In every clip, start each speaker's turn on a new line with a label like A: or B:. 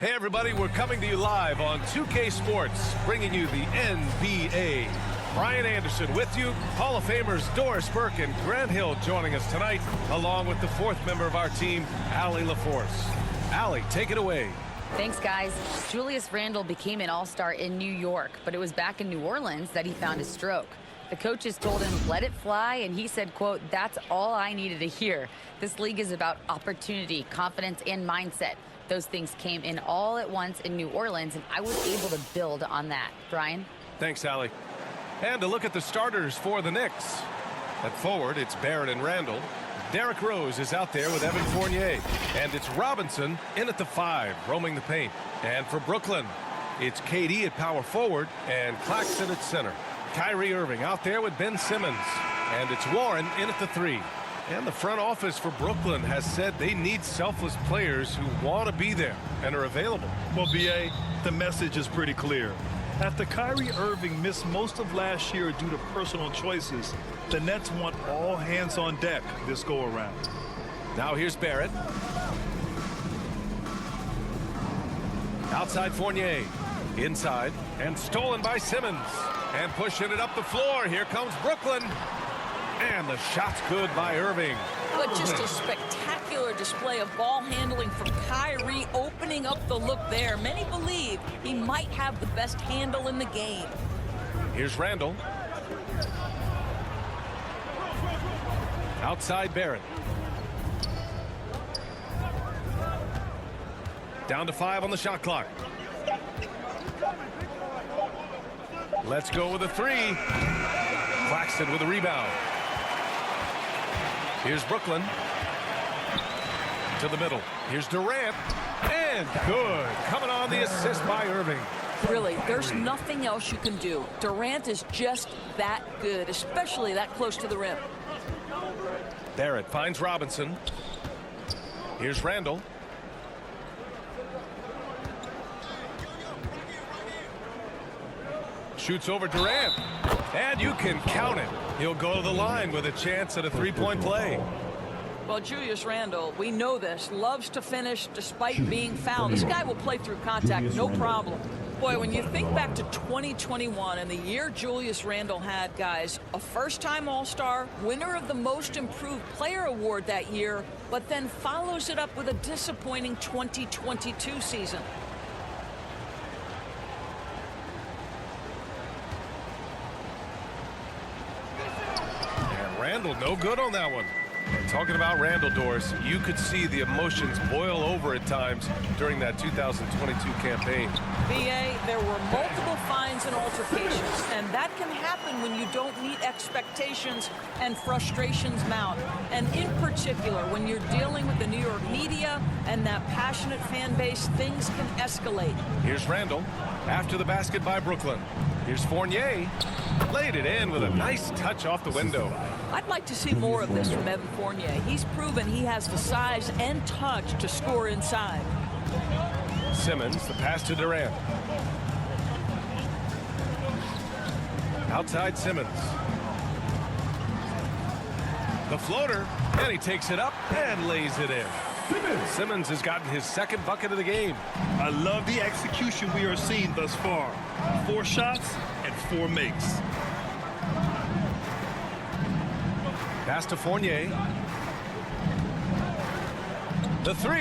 A: Hey everybody, we're coming to you live on 2K Sports, bringing you the NBA. Brian Anderson with you, Hall of Famers Doris Burke and Grant Hill joining us tonight, along with the fourth member of our team, Allie LaForce. Allie, take it away.
B: Thanks, guys. Julius Randle became an all-star in New York, but it was back in New Orleans that he found his stroke. The coaches told him, let it fly, and he said, quote, that's all I needed to hear. This league is about opportunity, confidence, and mindset. Those things came in all at once in New Orleans, and I was able to build on that. Brian?
A: Thanks, Allie. And to look at the starters for the Knicks. At forward, it's Barrett and Randle. Derrick Rose is out there with Evan Fournier. And it's Robinson in at the 5, roaming the paint. And for Brooklyn, it's KD at power forward and Claxton at center. Kyrie Irving out there with Ben Simmons. And it's Warren in at the 3. And the front office for Brooklyn has said they need selfless players who want to be there and are available.
C: Well, B.A., the message is pretty clear. After Kyrie Irving missed most of last year due to personal choices, the Nets want all hands on deck this go-around.
A: Now here's Barrett. Outside Fournier. Inside. And stolen by Simmons. And pushing it up the floor. Here comes Brooklyn. And the shot's good by Irving.
D: But just a spectacular display of ball handling from Kyrie, opening up the look there. Many believe he might have the best handle in the game.
A: Here's Randle. Outside Barrett. Down to 5 on the shot clock. Let's go with a 3. Claxton with a rebound. Here's Brooklyn. To the middle. Here's Durant. And good. Coming on the assist by Irving.
D: Really, there's nothing else you can do. Durant is just that good, especially that close to the rim.
A: Barrett finds Robinson. Here's Randle. Shoots over Durant. And you can count it. He'll go to the line with a chance at a three-point play.
D: Well, Julius Randle, we know this, loves to finish despite being fouled. This guy will play through contact, no problem. Boy, when you think back to 2021 and the year Julius Randle had, guys, a first-time All-Star, winner of the Most Improved Player Award that year, but then follows it up with a disappointing 2022 season.
A: Randle, no good on that one. And talking about Randle, Doris, you could see the emotions boil over at times during that 2022 campaign.
D: B.A., there were multiple fines and altercations, and that can happen when you don't meet expectations and frustrations mount. And in particular, when you're dealing with the New York media and that passionate fan base, things can escalate.
A: Here's Randle after the basket by Brooklyn. Here's Fournier. Laid it in with a nice touch off the window.
D: I'd like to see more of this from Evan Fournier. He's proven he has the size and touch to score inside.
A: Simmons, the pass to Durant. Outside Simmons. The floater, and he takes it up and lays it in. Simmons has gotten his second bucket of the game.
C: I love the execution we are seeing thus far. 4 shots and 4 makes.
A: Pass to Fournier. The 3.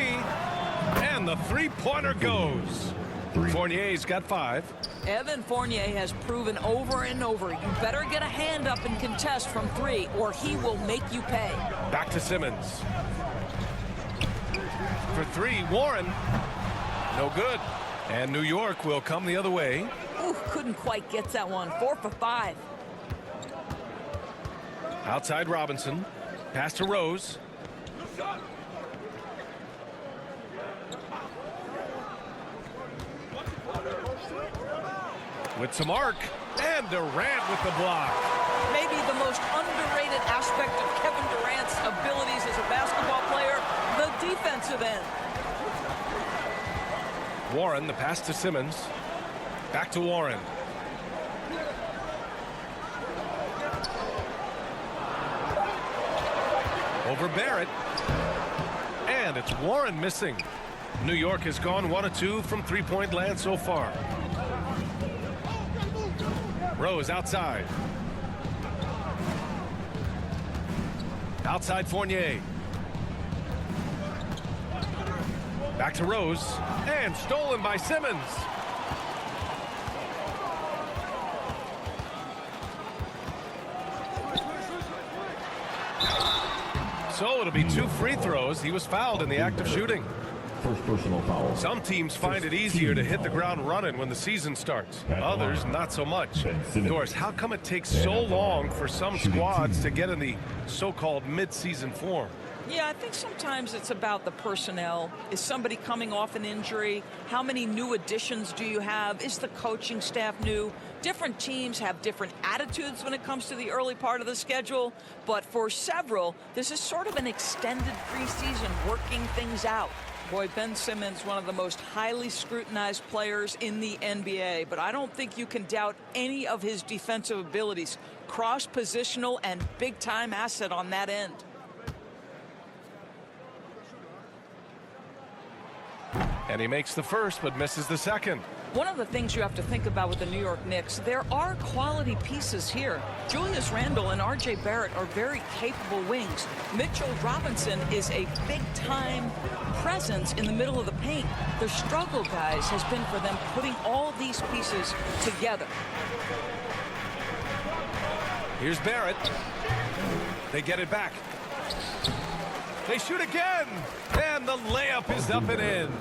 A: And the three-pointer goes. Fournier's got 5.
D: Evan Fournier has proven over and over, you better get a hand up and contest from 3, or he will make you pay.
A: Back to Simmons. For 3, Warren. No good. And New York will come the other way.
D: Ooh, couldn't quite get that one. 4 for 5.
A: Outside Robinson. Pass to Rose. With some arc. And Durant with the block.
D: Maybe the most underrated aspect of Kevin Durant's abilities as a basketball player, the defensive end.
A: Warren, the pass to Simmons. Back to Warren. Over Barrett. And it's Warren missing. New York has gone 1 of 2 from three-point land so far. Rose outside. Outside Fournier. Back to Rose. And stolen by Simmons. So it'll be 2 free throws. He was fouled in the act of shooting.
E: First personal foul.
A: Some teams find it easier to hit the ground running when the season starts. Others, not so much. Doris, how come it takes so long for some squads to get in the so-called mid-season form?
D: Yeah, I think sometimes it's about the personnel. Is somebody coming off an injury? How many new additions do you have? Is the coaching staff new? Different teams have different attitudes when it comes to the early part of the schedule. But for several, this is sort of an extended preseason, working things out. Boy, Ben Simmons, one of the most highly scrutinized players in the NBA, but I don't think you can doubt any of his defensive abilities. Cross-positional and big-time asset on that end.
A: And he makes the first, but misses the second.
D: One of the things you have to think about with the New York Knicks, there are quality pieces here. Julius Randle and R.J. Barrett are very capable wings. Mitchell Robinson is a big-time presence in the middle of the paint. The struggle, guys, has been for them putting all these pieces together.
A: Here's Barrett. They get it back. They shoot again. And the layup is up and in.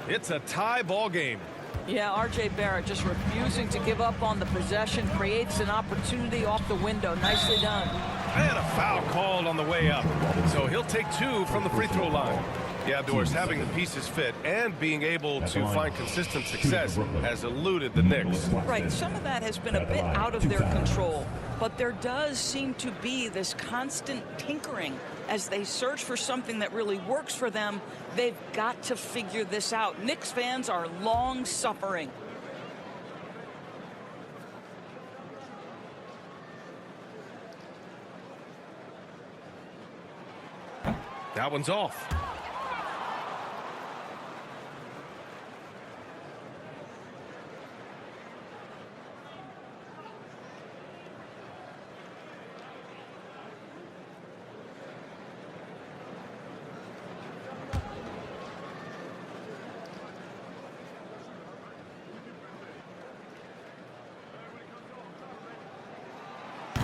A: It's a tie ball game.
D: Yeah, R.J. Barrett just refusing to give up on the possession, creates an opportunity off the window. Nicely done.
A: And a foul called on the way up. So he'll take 2 from the free throw line. Yeah, Doris, having the pieces fit and being able to find consistent success has eluded the Knicks.
D: Right, some of that has been a bit out of their control, but there does seem to be this constant tinkering as they search for something that really works for them. They've got to figure this out. Knicks fans are long suffering.
A: That one's off.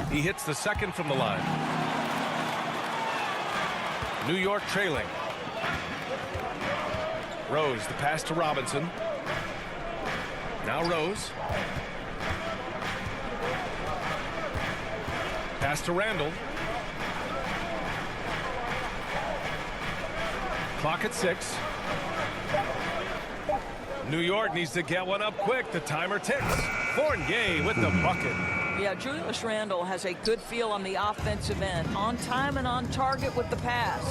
A: He hits the second from the line. New York trailing. Rose, the pass to Robinson. Now Rose. Pass to Randle. Clock at 6. New York needs to get one up quick. The timer ticks. Fournier with the bucket.
D: Yeah, Julius Randle has a good feel on the offensive end. On time and on target with the pass.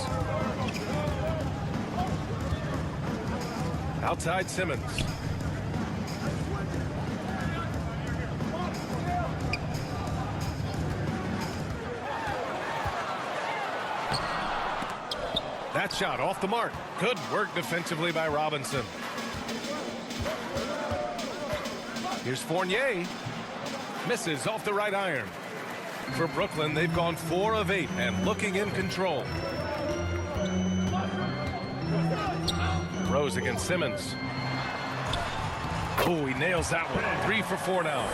A: Outside Simmons. That shot off the mark. Good work defensively by Robinson. Here's Fournier. Misses off the right iron. For Brooklyn, they've gone 4 of 8 and looking in control. Rose against Simmons. Oh, he nails that one. 3 for 4 now.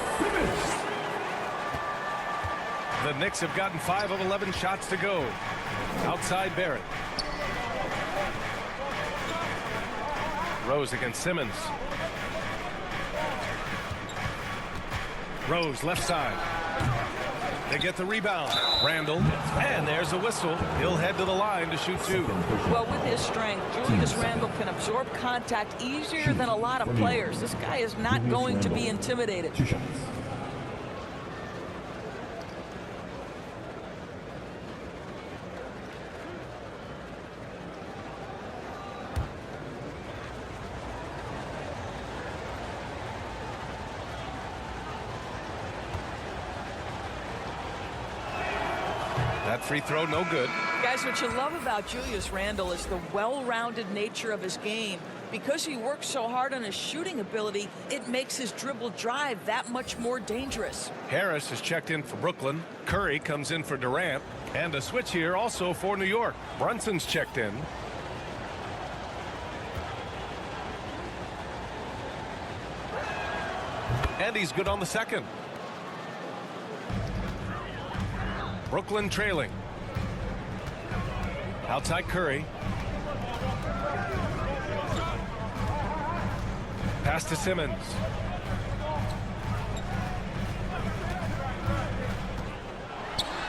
A: The Knicks have gotten 5 of 11 shots to go. Outside Barrett. Rose against Simmons. Rose left side. They get the rebound. Randle. And there's a whistle. He'll head to the line to shoot 2.
D: Well, with his strength, Julius Randle can absorb contact easier than a lot of players. This guy is not going to be intimidated.
E: 2 shots.
A: That free throw, no good.
D: Guys, what you love about Julius Randle is the well-rounded nature of his game. Because he works so hard on his shooting ability, it makes his dribble drive that much more dangerous.
A: Harris has checked in for Brooklyn. Curry comes in for Durant. And a switch here also for New York. Brunson's checked in. And he's good on the second. Brooklyn trailing. Outside Curry. Pass to Simmons.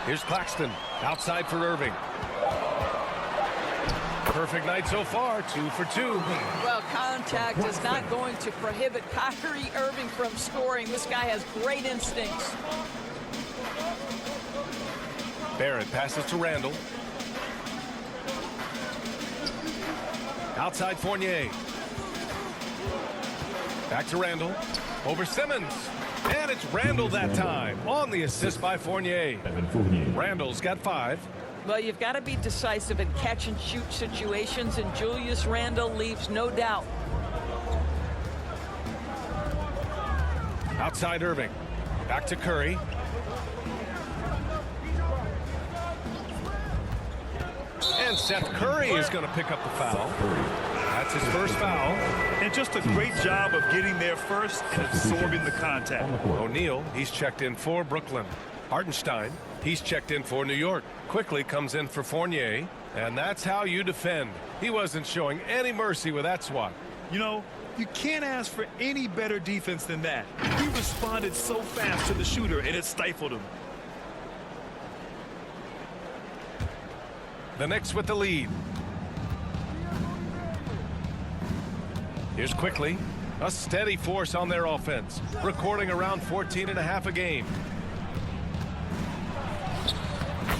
A: Here's Claxton. Outside for Irving. Perfect night so far. 2 for 2.
D: Well, contact is not going to prohibit Kyrie Irving from scoring. This guy has great instincts.
A: Barrett passes to Randle. Outside Fournier. Back to Randle. Over Simmons. And it's Randle that time on the assist by Fournier. Randle's got 5.
D: Well, you've got to be decisive in catch-and-shoot situations, and Julius Randle leaves no doubt.
A: Outside Irving. Back to Curry. And Seth Curry is going to pick up the foul. That's his first foul.
C: And just a great job of getting there first and absorbing the contact.
A: O'Neal, he's checked in for Brooklyn. Hartenstein, he's checked in for New York. Quickly comes in for Fournier. And that's how you defend. He wasn't showing any mercy with that swat.
C: You know, you can't ask for any better defense than that. He responded so fast to the shooter, and it stifled him.
A: The Knicks with the lead. Here's Quickly. A steady force on their offense. Recording around 14.5 a game.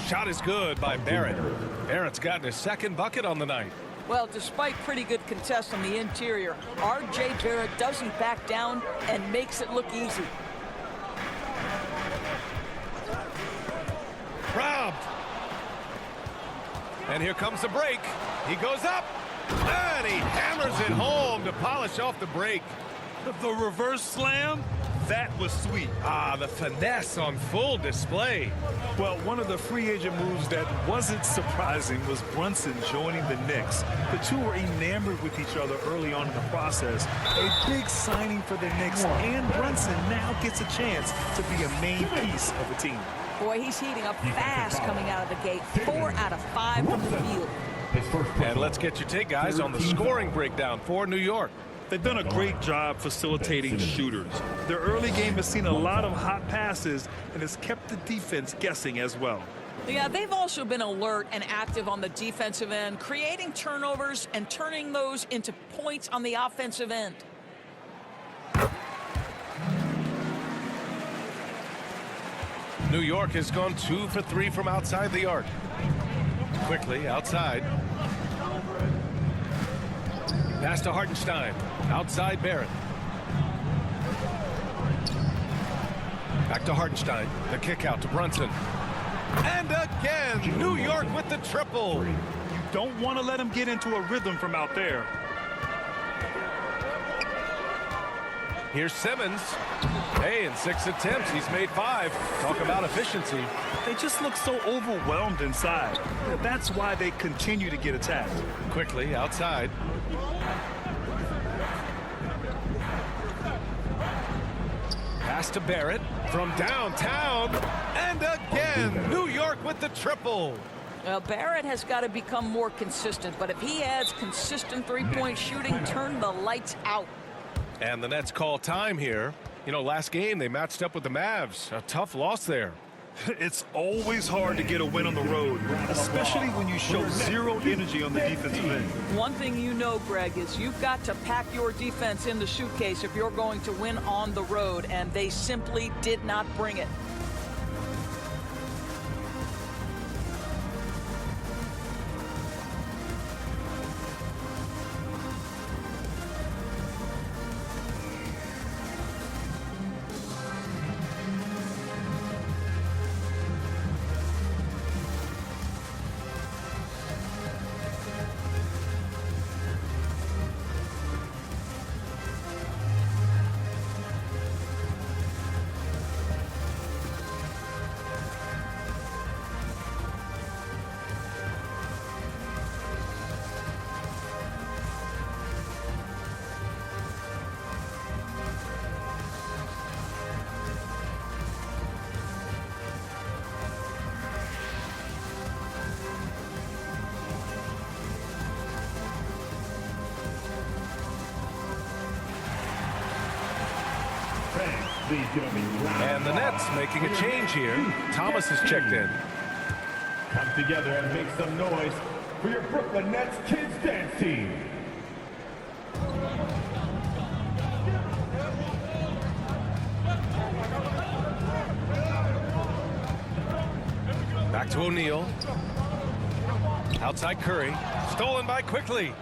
A: Shot is good by Barrett. Barrett's gotten his second bucket on the night.
D: Well, despite pretty good contests on the interior, R.J. Barrett doesn't back down and makes it look easy.
A: Robbed. And here comes the break. He goes up. And he hammers it home to polish off the break.
C: The reverse slam, that was sweet.
A: Ah, the finesse on full display.
C: Well, one of the free agent moves that wasn't surprising was Brunson joining the Knicks. The two were enamored with each other early on in the process. A big signing for the Knicks, and Brunson now gets a chance to be a main piece of the team.
D: Boy, he's heating up fast coming out of the gate. 4 out of 5 from the field.
A: And let's get your take, guys, on the scoring breakdown for New York.
C: They've done a great job facilitating shooters. Their early game has seen a lot of hot passes and has kept the defense guessing as well.
D: Yeah, they've also been alert and active on the defensive end, creating turnovers and turning those into points on the offensive end.
A: New York has gone 2 for 3 from outside the arc. Quickly outside. Pass to Hartenstein. Outside Barrett. Back to Hartenstein. The kick out to Brunson. And again, New York with the triple.
C: You don't want to let him get into a rhythm from out there.
A: Here's Simmons. Hey, in 6 attempts, he's made 5. Talk about efficiency.
C: They just look so overwhelmed inside. That's why they continue to get attacked.
A: Quickly outside. Pass to Barrett from downtown. And again, New York with the triple.
D: Well, Barrett has got to become more consistent, but if he adds consistent three-point shooting, turn the lights out.
A: And the Nets call time here. You know, last game they matched up with the Mavs. A tough loss there.
C: It's always hard to get a win on the road, especially when you show zero energy on the defensive end.
D: One thing you know, Greg, is you've got to pack your defense in the suitcase if you're going to win on the road, and they simply did not bring it.
A: And the Nets making a change here. Thomas is checked in.
E: Come together and make some noise for your Brooklyn Nets Kids Dance Team.
A: Back to O'Neal. Outside Curry. Stolen by Quickly.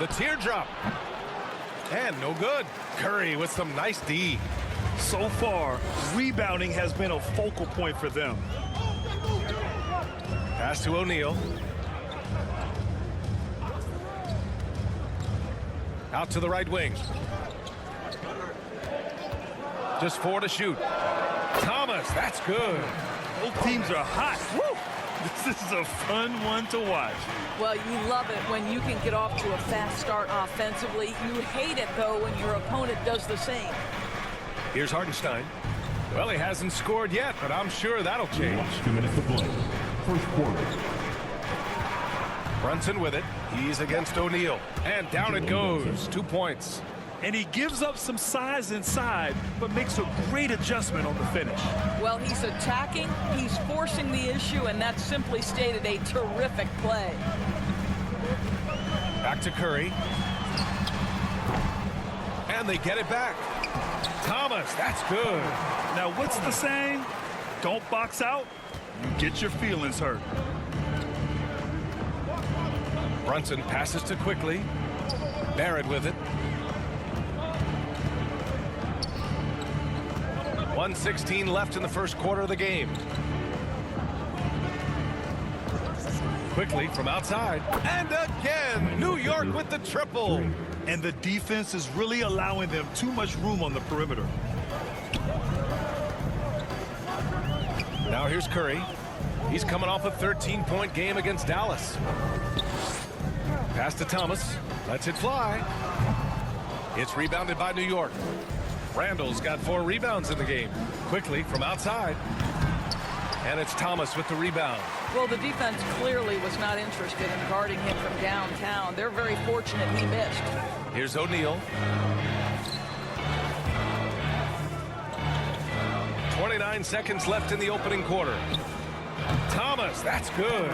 A: The teardrop. And no good. Curry with some nice D.
C: So far, rebounding has been a focal point for them.
A: Pass to O'Neal. Out to the right wing. Just 4 to shoot. Thomas, that's good.
C: Both teams are hot. Woo! This is a fun one to watch.
D: Well, you love it when you can get off to a fast start offensively. You hate it, though, when your opponent does the same.
A: Here's Hartenstein. Well, he hasn't scored yet, but I'm sure that'll change.
E: 2 minutes to play. First quarter.
A: Brunson with it. He's against O'Neal. And down it goes. 2 points.
C: And he gives up some size inside, but makes a great adjustment on the finish.
D: Well, he's attacking, he's forcing the issue, and that's simply stated a terrific play.
A: Back to Curry. And they get it back. Thomas, that's good.
C: Now, what's the saying? Don't box out, you get your feelings hurt.
A: Brunson passes to Quickly. Barrett with it. 1:16 left in the first quarter of the game. Quickly from outside. And again, New York with the triple.
C: And the defense is really allowing them too much room on the perimeter.
A: Now here's Curry. He's coming off a 13-point game against Dallas. Pass to Thomas. Lets it fly. It's rebounded by New York. Randall's got 4 rebounds in the game. Quickly from outside. And it's Thomas with the rebound.
D: Well, the defense clearly was not interested in guarding him from downtown. They're very fortunate he missed.
A: Here's O'Neal. 29 seconds left in the opening quarter. Thomas, that's good.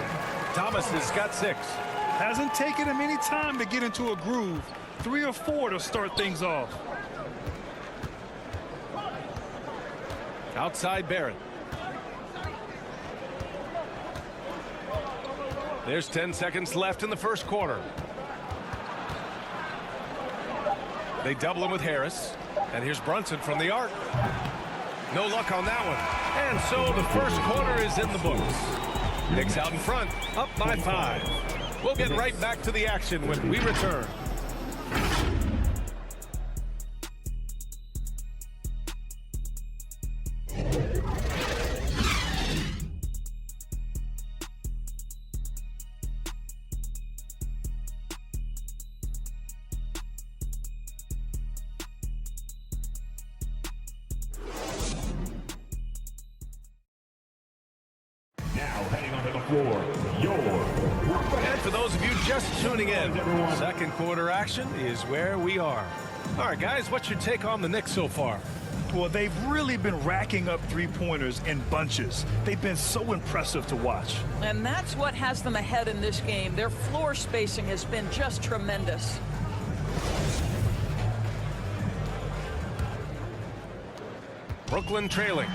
A: Thomas has got 6.
C: Hasn't taken him any time to get into a groove. 3 or 4 to start things off.
A: Outside Barrett. There's 10 seconds left in the first quarter. They double him with Harris. And here's Brunson from the arc. No luck on that one. And so the first quarter is in the books. Knicks out in front, up by 5. We'll get right back to the action when we return. And for those of you just tuning in, second quarter action is where we are. All right, guys, what's your take on the Knicks so far?
C: Well, they've really been racking up 3-pointers in bunches. They've been so impressive to watch.
D: And that's what has them ahead in this game. Their floor spacing has been just tremendous.
A: Brooklyn trailing.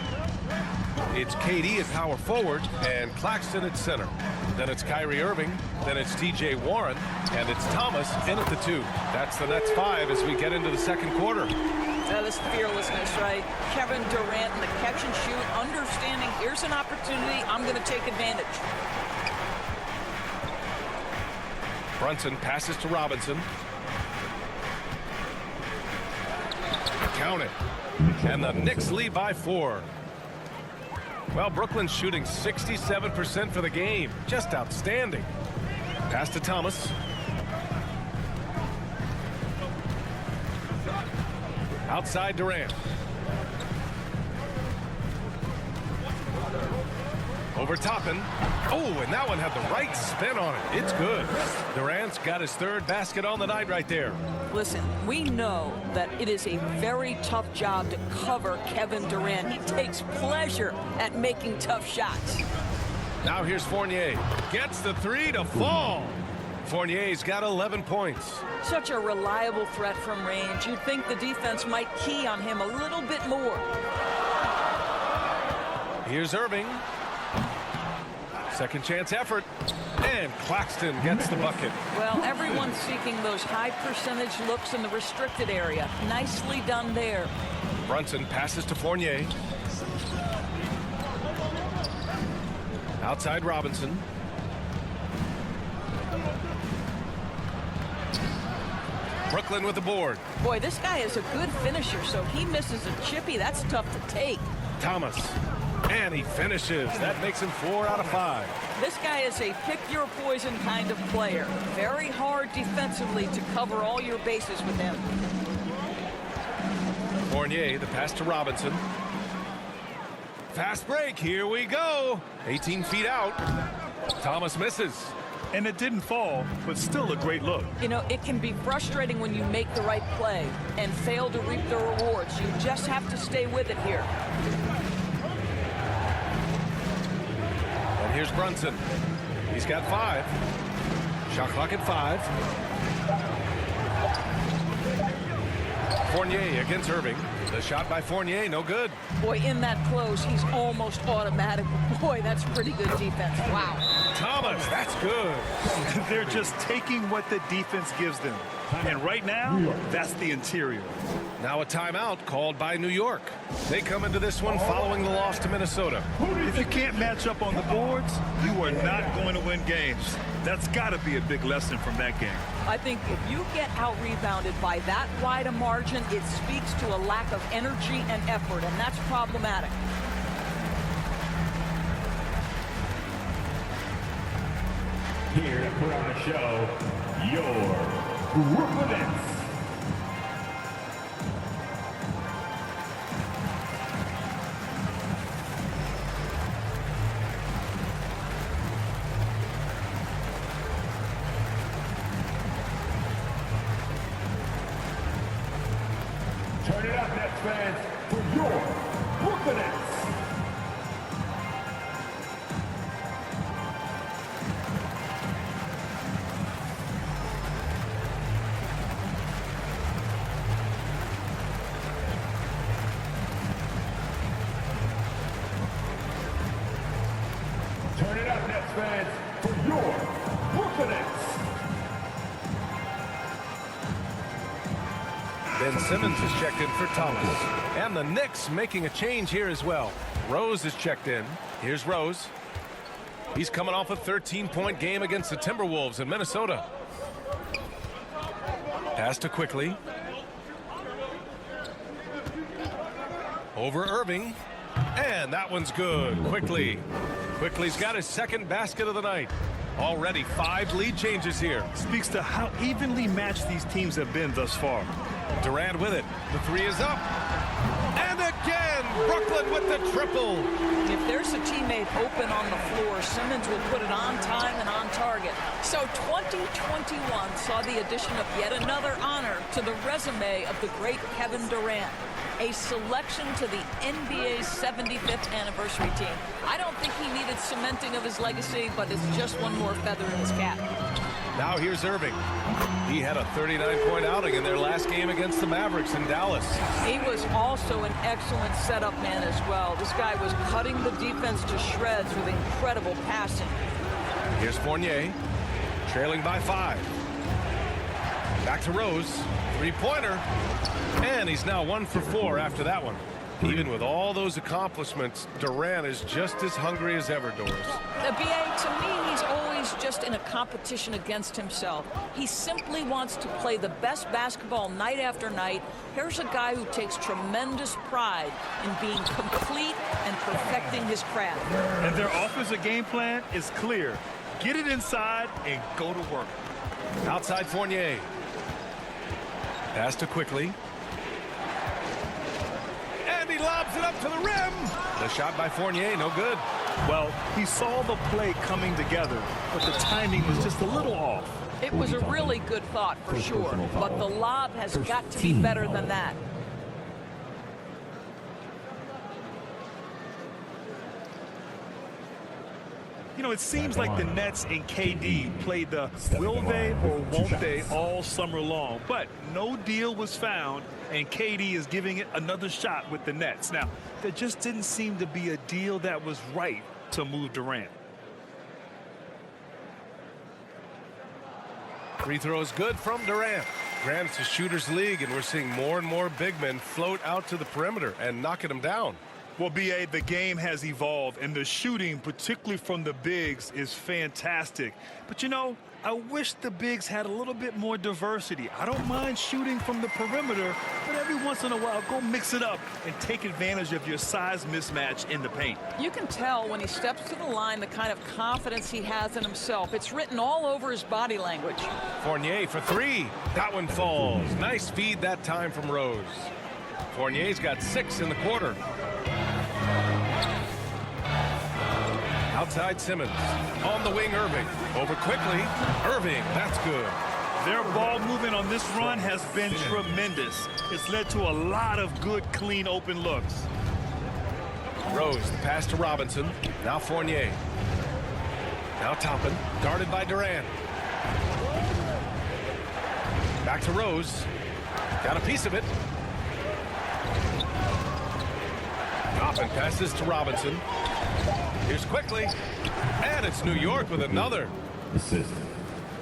A: It's KD at power forward and Claxton at center. Then it's Kyrie Irving. Then it's TJ Warren. And it's Thomas in at the 2. That's the Nets 5 as we get into the second quarter.
D: This fearlessness, right? Kevin Durant in the catch and shoot, understanding here's an opportunity, I'm going to take advantage.
A: Brunson passes to Robinson. Count it. And the Knicks lead by 4. Well, Brooklyn's shooting 67% for the game. Just outstanding. Pass to Thomas. Outside Durant. Over Toppin. Oh, and that one had the right spin on it. It's good. Durant's got his third basket on the night right there.
D: Listen, we know that it is a very tough job to cover Kevin Durant. He takes pleasure at making tough shots.
A: Now here's Fournier. Gets the three to fall. Fournier's got 11 points.
D: Such a reliable threat from range. You'd think the defense might key on him a little bit more.
A: Here's Irving. Second chance effort. And Claxton gets the bucket.
D: Well, everyone's seeking those high percentage looks in the restricted area. Nicely done there.
A: Brunson passes to Fournier. Outside Robinson. Brooklyn with the board.
D: Boy, this guy is a good finisher, so he misses a chippy. That's tough to take.
A: Thomas. And he finishes. That makes him 4 out of 5.
D: This guy is a pick-your-poison kind of player. Very hard defensively to cover all your bases with him.
A: Fournier, the pass to Robinson. Fast break. Here we go. 18 feet out. Thomas misses.
C: And it didn't fall, but still a great look.
D: You know, it can be frustrating when you make the right play and fail to reap the rewards. You just have to stay with it here.
A: And here's Brunson. He's got 5. Shot clock at 5. Fournier against Irving. The shot by Fournier, no good.
D: Boy, in that close, he's almost automatic. Boy, that's pretty good defense. Wow.
A: Thomas, that's good.
C: They're just taking what the defense gives them. And right now, that's the interior.
A: Now a timeout called by New York. They come into this one following the loss to Minnesota.
C: If you can't match up on the boards, you are not going to win games. That's got to be a big lesson from that game.
D: I think if you get out-rebounded by that wide a margin, it speaks to a lack of energy and effort, and that's problematic.
E: Here to put on the show, your Brooklyn Nets. Turn it up, Nets fans, for your Brooklyn Nets. Turn it up, Nets fans, for your Brooklyn Nets.
A: Ben Simmons is checked in for Thomas. And the Knicks making a change here as well. Rose is checked in. Here's Rose. He's coming off a 13-point game against the Timberwolves in Minnesota. Pass to Quickly. Over Irving. And that one's good. Quickly's got his second basket of the night. Already 5 lead changes here.
C: Speaks to how evenly matched these teams have been thus far.
A: Durant with it. The 3 is up. And again, Brooklyn with the triple.
D: If there's a teammate open on the floor, Simmons will put it on time and on target. So 2021 saw the addition of yet another honor to the resume of the great Kevin Durant. A selection to the NBA's 75th anniversary team. I don't think he needed cementing of his legacy, but it's just one more feather in his cap.
A: Now here's Irving. He had a 39-point outing in their last game against the Mavericks in Dallas.
D: He was also an excellent setup man as well. This guy was cutting the defense to shreds with incredible passing.
A: Here's Fournier, trailing by 5. Back to Rose, 3-pointer. And he's now 1 for 4 after that one. Even with all those accomplishments, Durant is just as hungry as ever, Doris.
D: B.A., to me, he's always just in a competition against himself. He simply wants to play the best basketball night after night. Here's a guy who takes tremendous pride in being complete and perfecting his craft.
C: And their offensive game plan is clear. Get it inside and go to work.
A: Outside Fournier. Pass to Quickly. And he lobs it up to the rim. The shot by Fournier, no good.
C: Well, he saw the play coming together, but the timing was just a little off.
D: It was a really good thought for sure, but the lob has got to be better than that.
C: You know, it seems like the Nets and KD played the will they or won't they all summer long, but no deal was found, and KD is giving it another shot with the Nets. Now, there just didn't seem to be a deal that was right to move Durant.
A: Free throw is good from Durant. Grant, it's a shooter's league, and we're seeing more and more big men float out to the perimeter and knocking them down.
C: Well, B.A., the game has evolved, and the shooting, particularly from the bigs, is fantastic. But, you know, I wish the bigs had a little bit more diversity. I don't mind shooting from the perimeter, but every once in a while, go mix it up and take advantage of your size mismatch in the paint.
D: You can tell when he steps to the line the kind of confidence he has in himself. It's written all over his body language.
A: Fournier for three. That one falls. Nice feed that time from Rose. Fournier's got 6 in the quarter. Outside Simmons. On the wing, Irving. Over quickly. Irving, that's good.
C: Their ball movement on this run has been tremendous. It's led to a lot of good, clean, open looks.
A: Rose, the pass to Robinson. Now Fournier. Now Toppin, guarded by Durant. Back to Rose. Got a piece of it. Toppin passes to Robinson. Here's quickly. And it's New York with another.
F: Assist,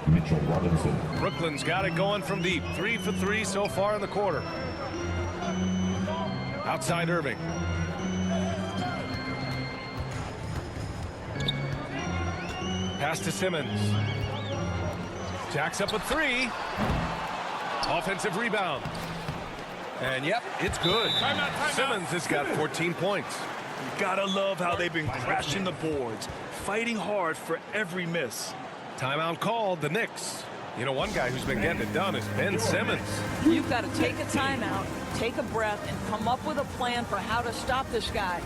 F: Mitchell Robinson.
A: Brooklyn's got it going from deep. 3 for 3 so far in the quarter. Outside Irving. Pass to Simmons. Jacks up a 3. Offensive rebound. And yep, it's good. Simmons has got 14 points.
C: You gotta love how they've been crashing the boards, fighting hard for every miss.
A: Timeout called, the Knicks. You know, one guy who's been getting it done is Ben Simmons.
D: You've got to take a timeout, take a breath, and come up with a plan for how to stop this guy.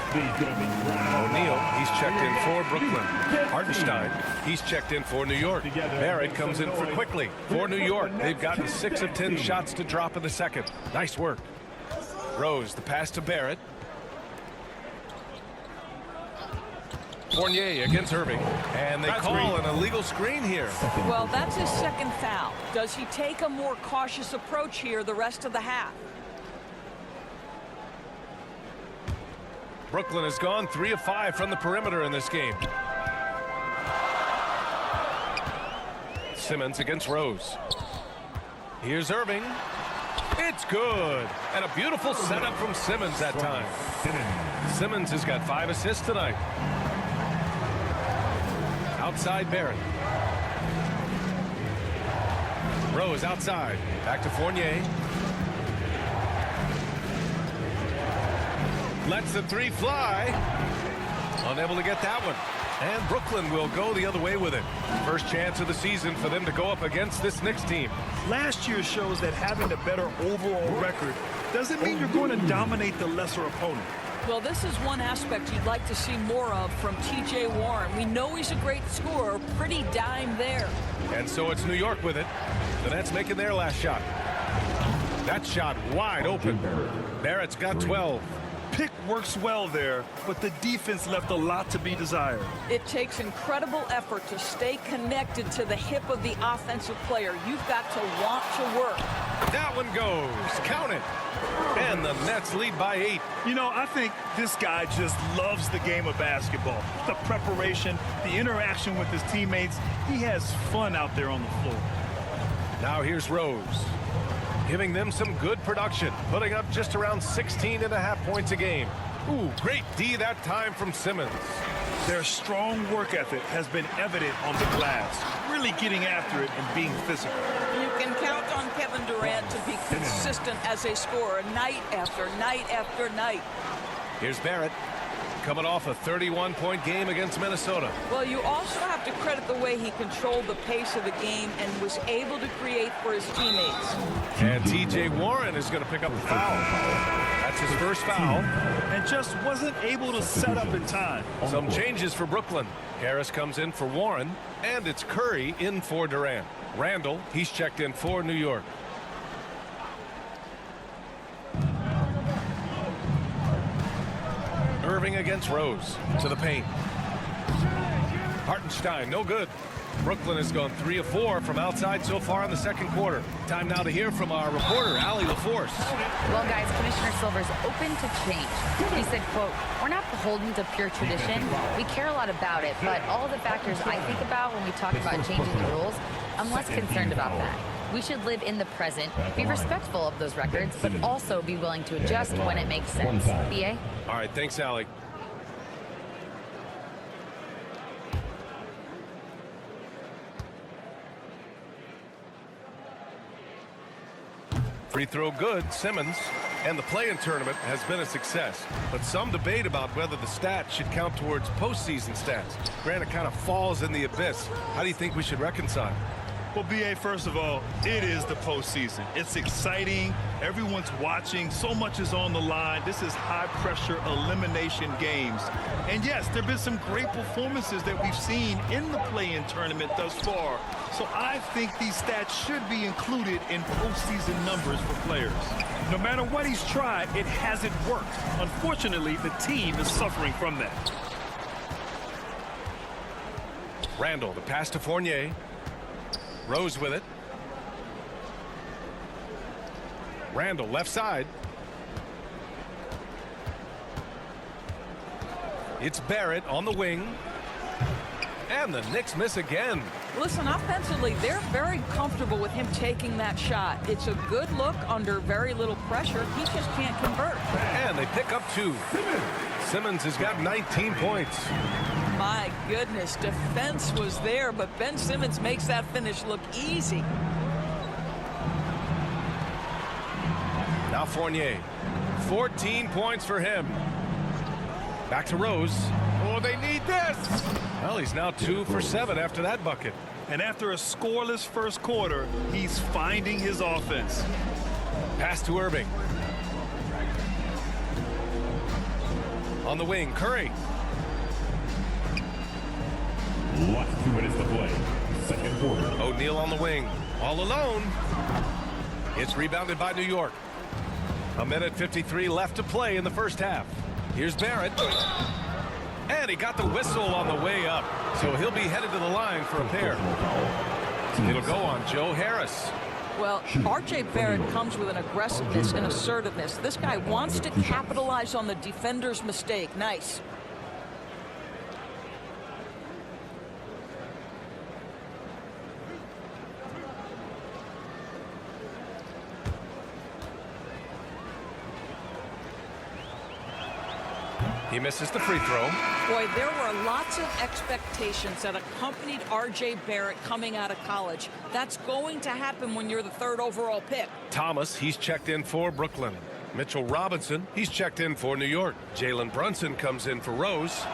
A: O'Neal, he's checked in for Brooklyn. Hartenstein, he's checked in for New York. Barrett comes in for Quickly for New York. They've gotten 6 of 10 shots to drop in the second. Nice work. Rose, the pass to Barrett. Fournier against Irving. And they call an illegal screen here.
D: Well, that's his second foul. Does he take a more cautious approach here the rest of the half?
A: Brooklyn has gone 3 of 5 from the perimeter in this game. Simmons against Rose. Here's Irving. It's good. And a beautiful setup from Simmons that time. Simmons has got 5 assists tonight. Outside Barrett. Rose outside. Back to Fournier. Lets the 3 fly. Unable to get that one. And Brooklyn will go the other way with it. First chance of the season for them to go up against this Knicks team.
C: Last year shows that having a better overall record doesn't mean you're going to dominate the lesser opponent.
D: Well, this is one aspect you'd like to see more of from T.J. Warren. We know he's a great scorer, pretty dime there.
A: And so it's New York with it. The Nets making their last shot. That shot wide open. Barrett's got 12.
C: pick works well there, but the defense left a lot to be desired.
D: It takes incredible effort to stay connected to the hip of the offensive player. You've got to want to work.
A: That one goes. Count it. And the Nets lead by 8.
C: You know, I think this guy just loves the game of basketball. The preparation, the interaction with his teammates. He has fun out there on the floor.
A: Now here's Rose, giving them some good production, putting up just around 16.5 points a game. Ooh, great D that time from Simmons.
C: Their strong work ethic has been evident on the glass, really getting after it and being physical.
D: You can count on Kevin Durant to be consistent as a scorer night after night after night.
A: Here's Barrett, coming off a 31-point game against Minnesota.
D: Well, you also have to credit the way he controlled the pace of the game and was able to create for his teammates.
A: And T.J. Warren is going to pick up the foul. That's his first foul.
C: And just wasn't able to set up in time.
A: Some changes for Brooklyn. Harris comes in for Warren, and it's Curry in for Durant. Randall, he's checked in for New York. Irving against Rose to the paint. Hartenstein, no good. Brooklyn has gone 3 of 4 from outside so far in the second quarter. Time now to hear from our reporter, Allie LaForce.
B: Well, guys, Commissioner Silver's open to change. He said, quote, "We're not beholden to pure tradition. We care a lot about it, but all of the factors I think about when we talk about changing the rules, I'm less concerned about that. We should live in the present, be respectful of those records, but also be willing to adjust when it makes sense." BA?
A: All right, thanks, Allie. Free throw good, Simmons. And the play-in tournament has been a success. But some debate about whether the stats should count towards postseason stats. Granted, kind of falls in the abyss. How do you think we should reconcile?
C: Well, B.A., first of all, it is the postseason. It's exciting. Everyone's watching. So much is on the line. This is high-pressure elimination games. And, yes, there have been some great performances that we've seen in the play-in tournament thus far. So I think these stats should be included in postseason numbers for players. No matter what he's tried, it hasn't worked. Unfortunately, the team is suffering from that.
A: Randall, the pass to Fournier. Rose with it. Randall, left side. It's Barrett on the wing. And the Knicks miss again.
D: Listen, offensively, they're very comfortable with him taking that shot. It's a good look under very little pressure. He just can't convert.
A: And they pick up 2. Simmons has got 19 points.
D: My goodness, defense was there, but Ben Simmons makes that finish look easy.
A: Now Fournier. 14 points for him. Back to Rose. Oh, they need this. Well, he's now 2 for 7 after that bucket.
C: And after a scoreless first quarter, he's finding his offense.
A: Pass to Irving. On the wing, Curry.
F: Last 2 minutes to play. Second quarter.
A: O'Neal on the wing. All alone. It's rebounded by New York. 1:53 left to play in the first half. Here's Barrett. And he got the whistle on the way up. So he'll be headed to the line for a pair. It'll go on Joe Harris.
D: Well, R.J. Barrett comes with an aggressiveness and assertiveness. This guy wants to capitalize on the defender's mistake. Nice.
A: He misses the free throw.
D: Boy, there were lots of expectations that accompanied R.J. Barrett coming out of college. That's going to happen when you're the 3rd overall pick.
A: Thomas, he's checked in for Brooklyn. Mitchell Robinson, he's checked in for New York. Jalen Brunson comes in for Rose.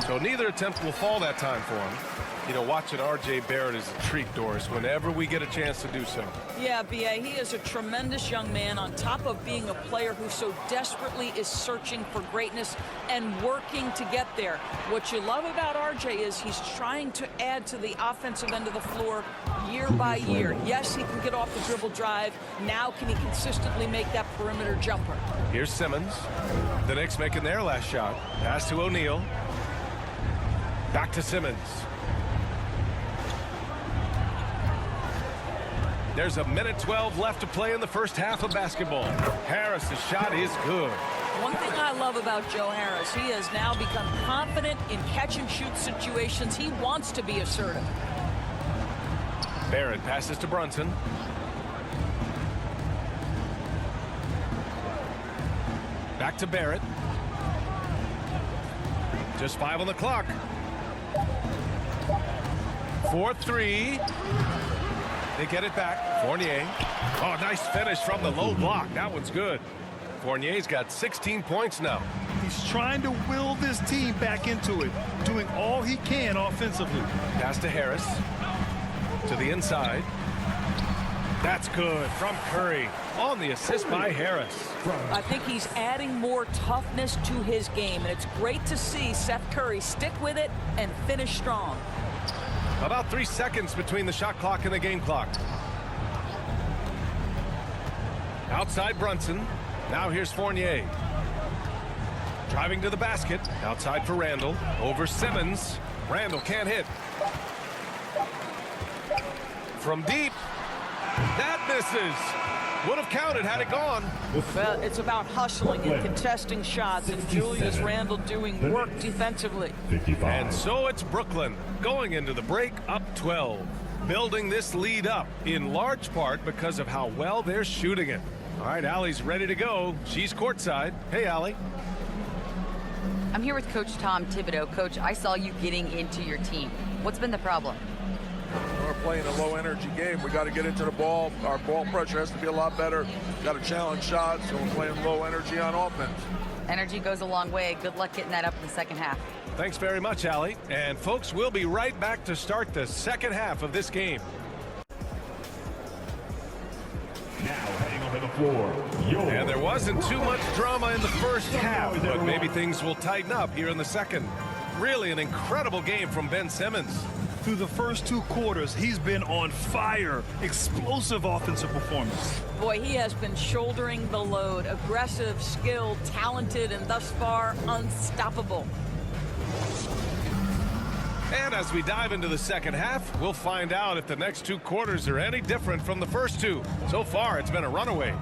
A: So neither attempt will fall that time for him. You know, watching R.J. Barrett is a treat, Doris, whenever we get a chance to do so.
D: Yeah, B.A., he is a tremendous young man on top of being a player who so desperately is searching for greatness and working to get there. What you love about R.J. is he's trying to add to the offensive end of the floor year by year. Yes, he can get off the dribble drive. Now can he consistently make that perimeter jumper?
A: Here's Simmons. The Knicks making their last shot. Pass to O'Neal. Back to Simmons. There's a minute 12 left to play in the first half of basketball. Harris's shot is good.
D: One thing I love about Joe Harris, he has now become confident in catch-and-shoot situations. He wants to be assertive.
A: Barrett passes to Brunson. Back to Barrett. Just 5 on the clock. 4-3. They get it back. Fournier. Oh, nice finish from the low block. That one's good. Fournier's got 16 points now.
C: He's trying to will this team back into it, doing all he can offensively.
A: Pass to Harris. To the inside. That's good from Curry. On the assist by Harris.
D: I think he's adding more toughness to his game, and it's great to see Seth Curry stick with it and finish strong.
A: About 3 seconds between the shot clock and the game clock. Outside Brunson. Now here's Fournier. Driving to the basket. Outside for Randall. Over Simmons. Randall can't hit. From deep. That misses. Would have counted had it gone.
D: Well, it's about hustling and contesting shots, and Julius Randle doing work defensively.
F: 55.
A: And so it's Brooklyn going into the break up 12. Building this lead up in large part because of how well they're shooting it. All right, Allie's ready to go. She's courtside. Hey, Allie.
B: I'm here with Coach Tom Thibodeau. Coach, I saw you getting into your team. What's been the problem?
G: We're playing a low-energy game. We got to get into the ball. Our ball pressure has to be a lot better. Got to challenge shots, so we're playing low energy on offense.
B: Energy goes a long way. Good luck getting that up in the second half.
A: Thanks very much, Allie. And folks, we'll be right back to start the second half of this game.
F: Now heading onto the floor,
A: And there wasn't too much drama in the first half, but maybe things will tighten up here in the second. Really an incredible game from Ben Simmons.
C: Through the first 2 quarters, he's been on fire. Explosive offensive performance.
D: Boy, he has been shouldering the load. Aggressive, skilled, talented, and thus far unstoppable.
A: And as we dive into the second half, we'll find out if the next 2 quarters are any different from the first 2. So far, it's been a runaway.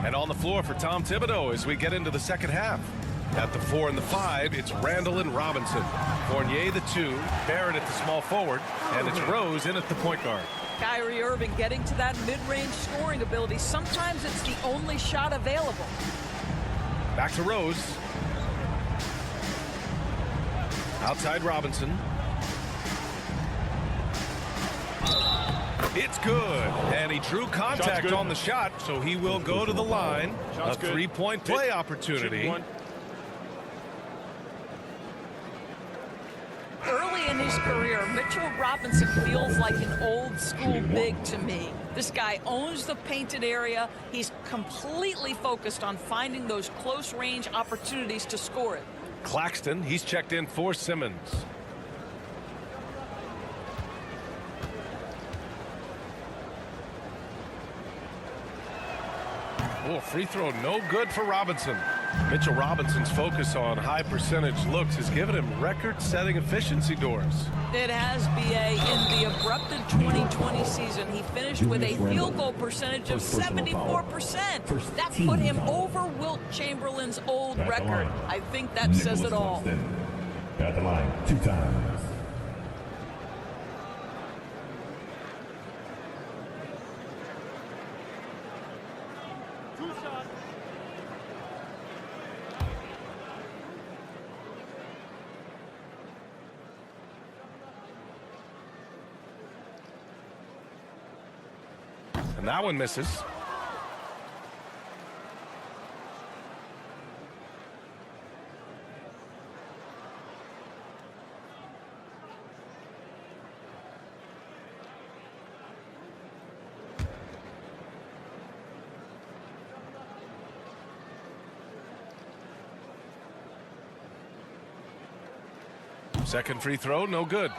A: And on the floor for Tom Thibodeau as we get into the second half. At the 4 and the 5, it's Randall and Robinson. Fournier the 2, Barrett at the small forward, and it's Rose in at the point guard.
D: Kyrie Irving getting to that mid-range scoring ability. Sometimes it's the only shot available.
A: Back to Rose. Outside Robinson. It's good. And he drew contact on the shot, so he will go to the line. A 3-point play opportunity.
D: Early in his career, Mitchell Robinson feels like an old school big to me. This guy owns the painted area. He's completely focused on finding those close range opportunities to score it.
A: Claxton, he's checked in for Simmons. Oh, free throw no good for Robinson. Mitchell Robinson's focus on high percentage looks has given him record-setting efficiency, Doris.
D: It has, B.A. In the abrupted 2020 season, he finished with a field goal percentage of 74%. That put him over Wilt Chamberlain's old record. I think that says it all.
F: At the line 2 times.
A: And that one misses. Second free throw, no good.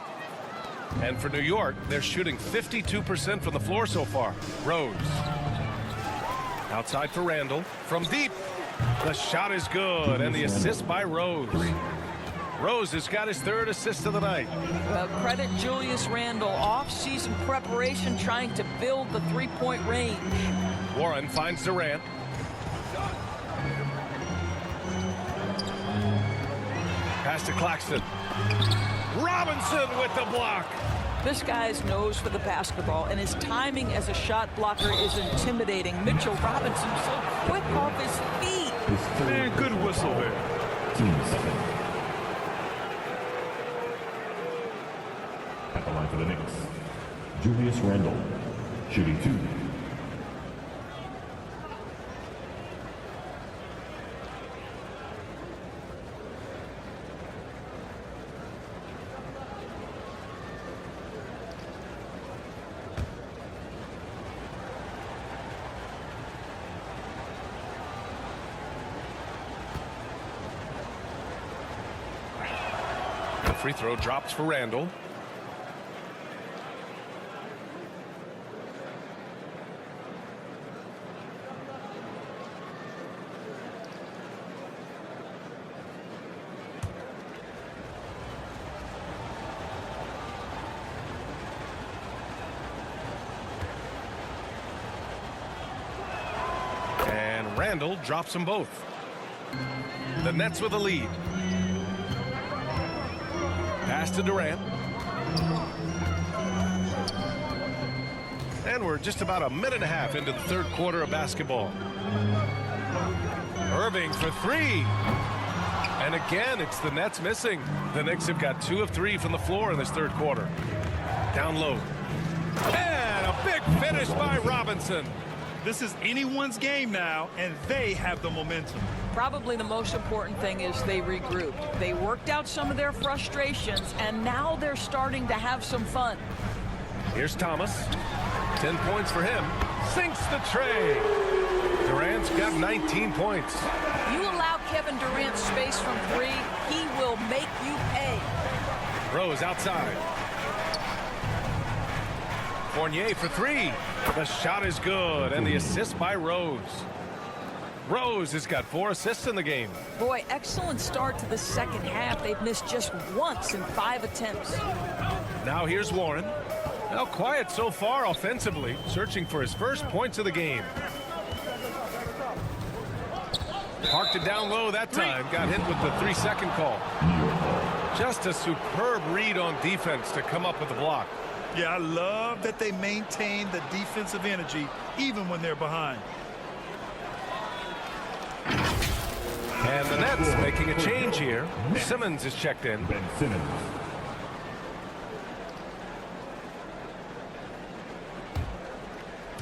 A: And for New York, they're shooting 52% from the floor so far. Rose. Outside for Randle. From deep. The shot is good, and the assist by Rose. Rose has got his third assist of the night.
D: Well, credit Julius Randle. Off-season preparation trying to build the three-point range.
A: Warren finds Durant. Pass to Claxton. Robinson with the block.
D: This guy's nose for the basketball, and his timing as a shot blocker is intimidating. Mitchell Robinson so quick off his feet.
C: Man, good whistle there.
F: Team second. At the line for the Knicks, Julius Randle, shooting 2.
A: The free throw drops for Randle. And Randle drops them both. The Nets with a lead. Pass to Durant. And we're just about a minute and a half into the third quarter of basketball. Irving for 3. And again, it's the Nets missing. The Knicks have got 2 of 3 from the floor in this third quarter. Down low. And a big finish by Robinson.
C: This is anyone's game now, and they have the momentum.
D: Probably the most important thing is they regrouped. They worked out some of their frustrations, and now they're starting to have some fun.
A: Here's Thomas. 10 points for him. Sinks the tray. Durant's got 19 points.
D: You allow Kevin Durant space from 3, he will make you pay.
A: Rose outside. Fournier for 3. The shot is good, and the assist by Rose. Rose has got 4 assists in the game.
D: Boy, excellent start to the second half. They've missed just once in 5 attempts.
A: Now here's Warren. Now quiet so far offensively, searching for his first points of the game. Parked it down low that time. Got hit with the 3-second call. Just a superb read on defense to come up with the block.
C: Yeah, I love that they maintain the defensive energy even when they're behind.
A: And the Nets making a change here. Simmons is checked in.
F: Ben Simmons.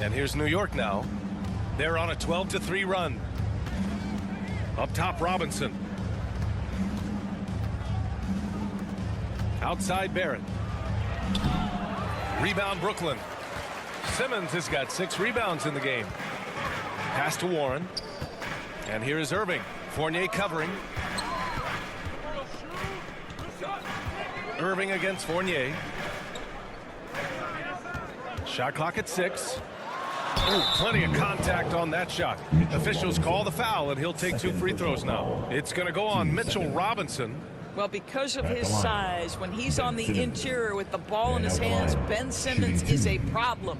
A: And here's New York now. They're on a 12-3 run. Up top, Robinson. Outside, Barrett. Rebound, Brooklyn. Simmons has got 6 rebounds in the game. Pass to Warren. And here is Irving. Fournier covering. Irving against Fournier. Shot clock at 6. Ooh, plenty of contact on that shot. Officials call the foul, and he'll take 2 free throws now. It's going to go on Mitchell Robinson.
D: Well, because of his size, when he's on the interior with the ball in his hands, Ben Simmons is a problem.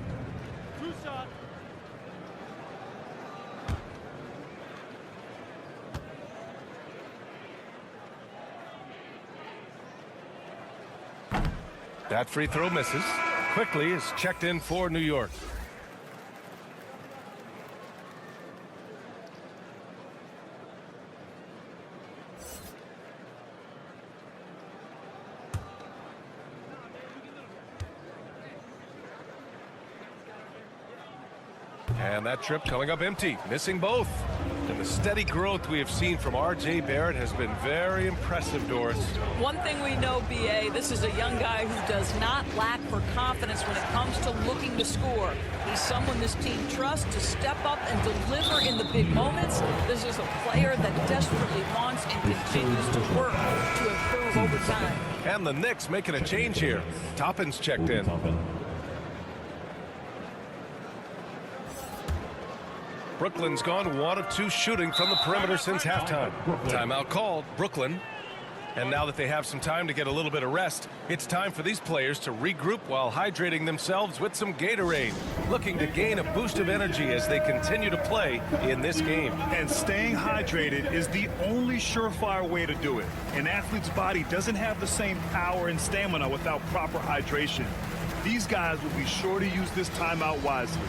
A: That free throw misses. Quickly is checked in for New York. And that trip coming up empty, missing both. And the steady growth we have seen from R.J. Barrett has been very impressive, Doris.
D: One thing we know, B.A., this is a young guy who does not lack for confidence when it comes to looking to score. He's someone this team trusts to step up and deliver in the big moments. This is a player that desperately wants and continues to work to improve over time.
A: And the Knicks making a change here. Toppin's checked in. Brooklyn's gone 1 of 2 shooting from the perimeter since halftime. Timeout called, Brooklyn. And now that they have some time to get a little bit of rest, it's time for these players to regroup while hydrating themselves with some Gatorade, looking to gain a boost of energy as they continue to play in this game.
C: And staying hydrated is the only surefire way to do it. An athlete's body doesn't have the same power and stamina without proper hydration. These guys will be sure to use this timeout wisely.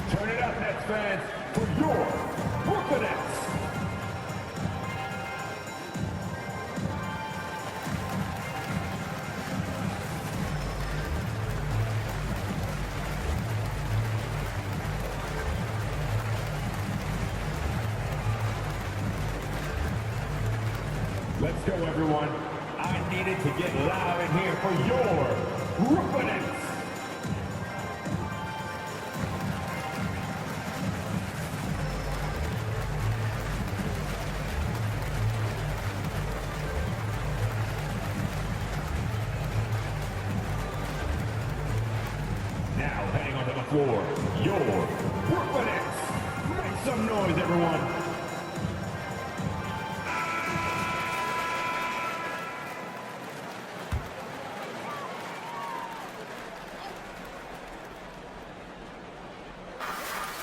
E: Turn it up, Nets fans, for your Brooklyn Nets. Let's go, everyone. I needed to get loud in here for your Brooklyn Nets. Now heading onto the floor, your Brooklyn Nets. Make some noise, everyone.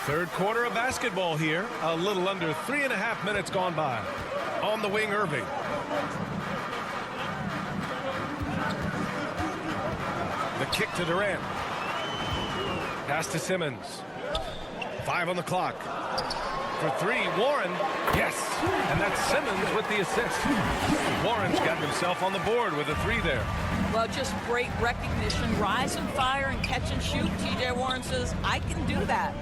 A: Third quarter of basketball here. A little under 3.5 minutes gone by. On the wing, Irving. The kick to Durant. Pass to Simmons. 5 on the clock. For 3, Warren. Yes. And that's Simmons with the assist. Warren's got himself on the board with a 3 there.
D: Well, just great recognition. Rise and fire and catch and shoot. T.J. Warren says, I can do that.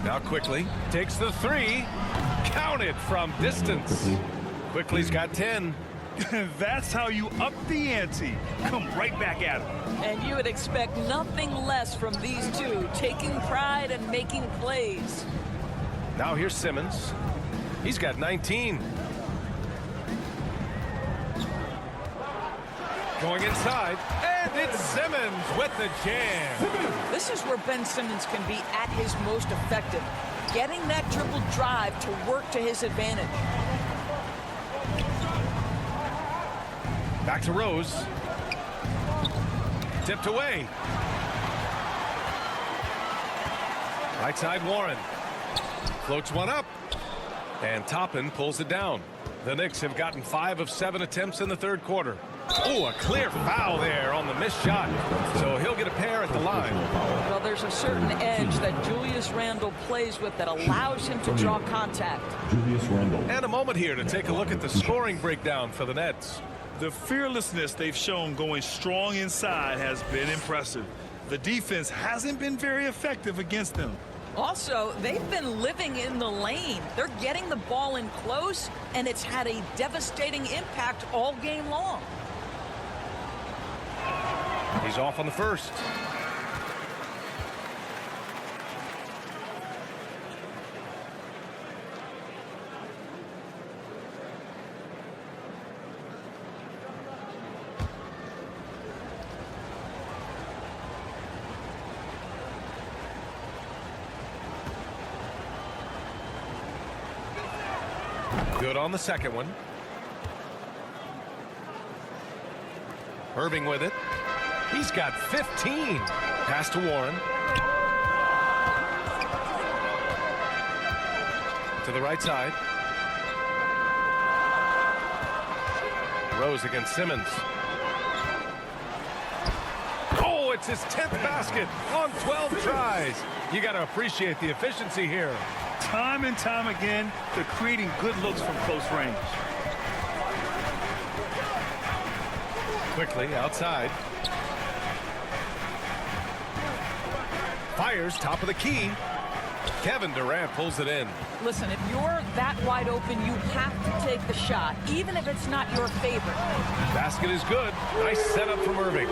A: Now Quickly takes the 3. Counted from distance. Quickly's got 10.
C: That's how you up the ante. Come right back at him.
D: And you would expect nothing less from these two, taking pride and making plays.
A: Now here's Simmons. He's got 19. Going inside, and it's Simmons with the jam.
D: This is where Ben Simmons can be at his most effective, getting that dribble drive to work to his advantage.
A: Back to Rose. Tipped away. Right side, Warren. Floats one up. And Toppin pulls it down. The Knicks have gotten 5 of 7 attempts in the third quarter. Oh, a clear foul there on the missed shot. So he'll get a pair at the line.
D: Well, there's a certain edge that Julius Randle plays with that allows him to draw contact.
F: Julius Randle.
A: And a moment here to take a look at the scoring breakdown for the Nets.
C: The fearlessness they've shown going strong inside has been impressive. The defense hasn't been very effective against them.
D: Also, they've been living in the lane. They're getting the ball in close, and it's had a devastating impact all game long.
A: He's off on the first. Good on the second one. Irving with it. He's got 15. Pass to Warren. To the right side. Rose against Simmons. Oh, it's his 10th basket on 12 tries. You got to appreciate the efficiency here.
C: Time and time again, they're creating good looks from close range.
A: Quickly outside. Fires top of the key. Kevin Durant pulls it in.
D: Listen, if you're that wide open, you have to take the shot, even if it's not your favorite.
A: Basket is good. Nice setup from Irving.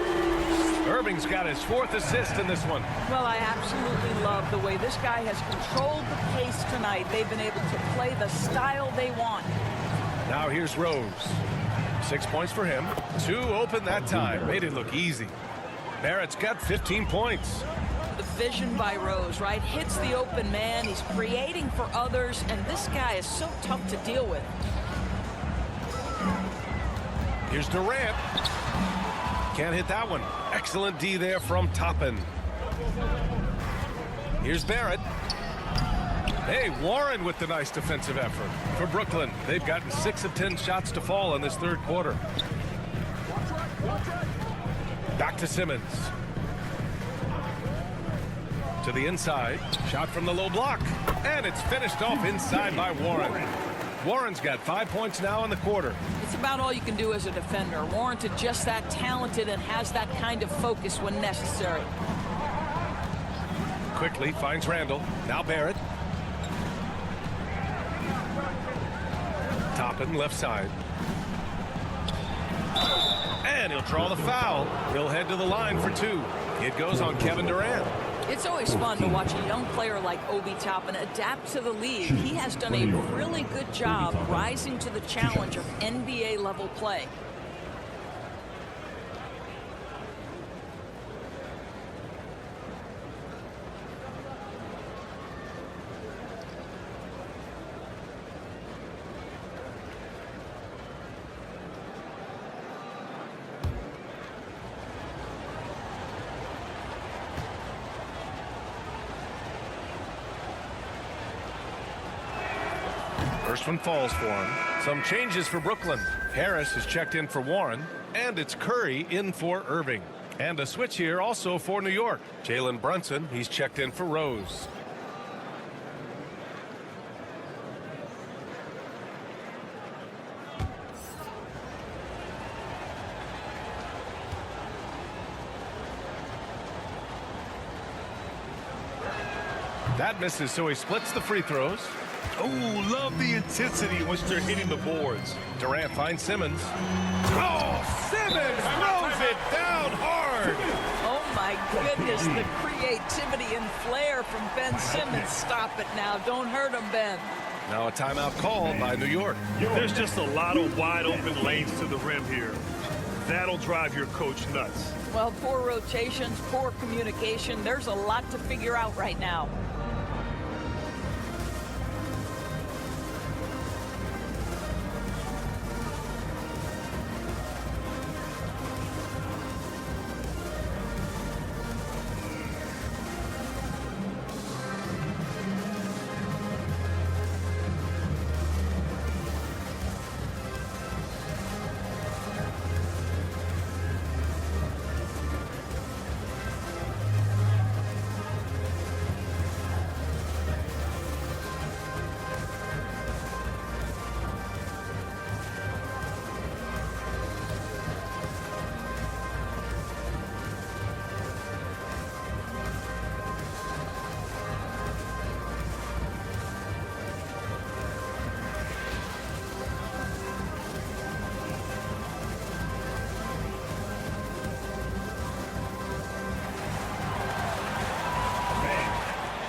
A: Irving's got his 4th assist in this one.
D: Well, I absolutely love the way this guy has controlled the pace tonight. They've been able to play the style they want.
A: Now here's Rose. 6 points for him. 2 open that time. Made it look easy. Barrett's got 15 points.
D: The vision by Rose, right? Hits the open man. He's creating for others, and this guy is so tough to deal with.
A: Here's Durant. Can't hit that one. Excellent D there from Toppin. Here's Barrett. Hey, Warren with the nice defensive effort. For Brooklyn, they've gotten 6 of 10 shots to fall in this 3rd quarter. Back to Simmons. To the inside. Shot from the low block. And it's finished off inside by Warren. Warren's got 5 points now in the quarter.
D: It's about all you can do as a defender. Warranted just that talented and has that kind of focus when necessary.
A: Quickly finds Randall. Now Barrett. Toppin left side. And he'll draw the foul. He'll head to the line for 2. It goes on Kevin Durant.
D: It's always fun to watch a young player like Obi Toppin adapt to the league. He has done a really good job rising to the challenge of NBA level play.
A: First one falls for him. Some changes for Brooklyn. Harris has checked in for Warren, and it's Curry in for Irving. And a switch here also for New York. Jalen Brunson, he's checked in for Rose. That misses, so he splits the free throws.
C: Oh, love the intensity once they're hitting the boards.
A: Durant finds Simmons. Oh, Simmons throws it down hard.
D: Oh, my goodness, the creativity and flair from Ben Simmons. Stop it now. Don't hurt him, Ben.
A: Now a timeout called by New York.
C: There's just a lot of wide open lanes to the rim here. That'll drive your coach nuts.
D: Well, poor rotations, poor communication. There's a lot to figure out right now.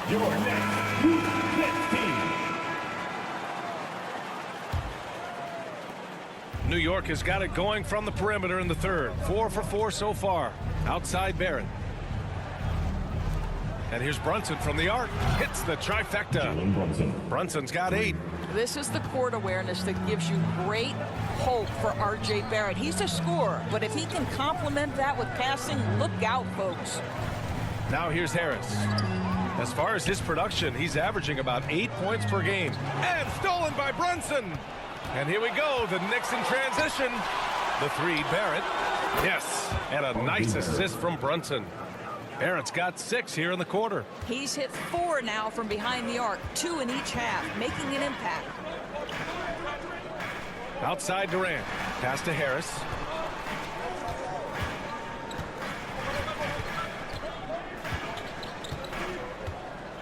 F: Your next Knicks team.
A: New York has got it going from the perimeter in the 3rd. 4 for 4 so far. Outside Barrett. And here's Brunson from the arc. Hits the trifecta. Brunson's got 8.
D: This is the court awareness that gives you great hope for R.J. Barrett. He's a scorer, but if he can complement that with passing, look out, folks.
A: Now here's Harris. As far as his production, he's averaging about 8 points per game. And stolen by Brunson. And here we go, the Knicks in transition. The 3, Barrett. Yes, and a nice assist from Brunson. Barrett's got 6 here in the quarter.
D: He's hit 4 now from behind the arc, 2 in each half, making an impact.
A: Outside Durant. Pass to Harris.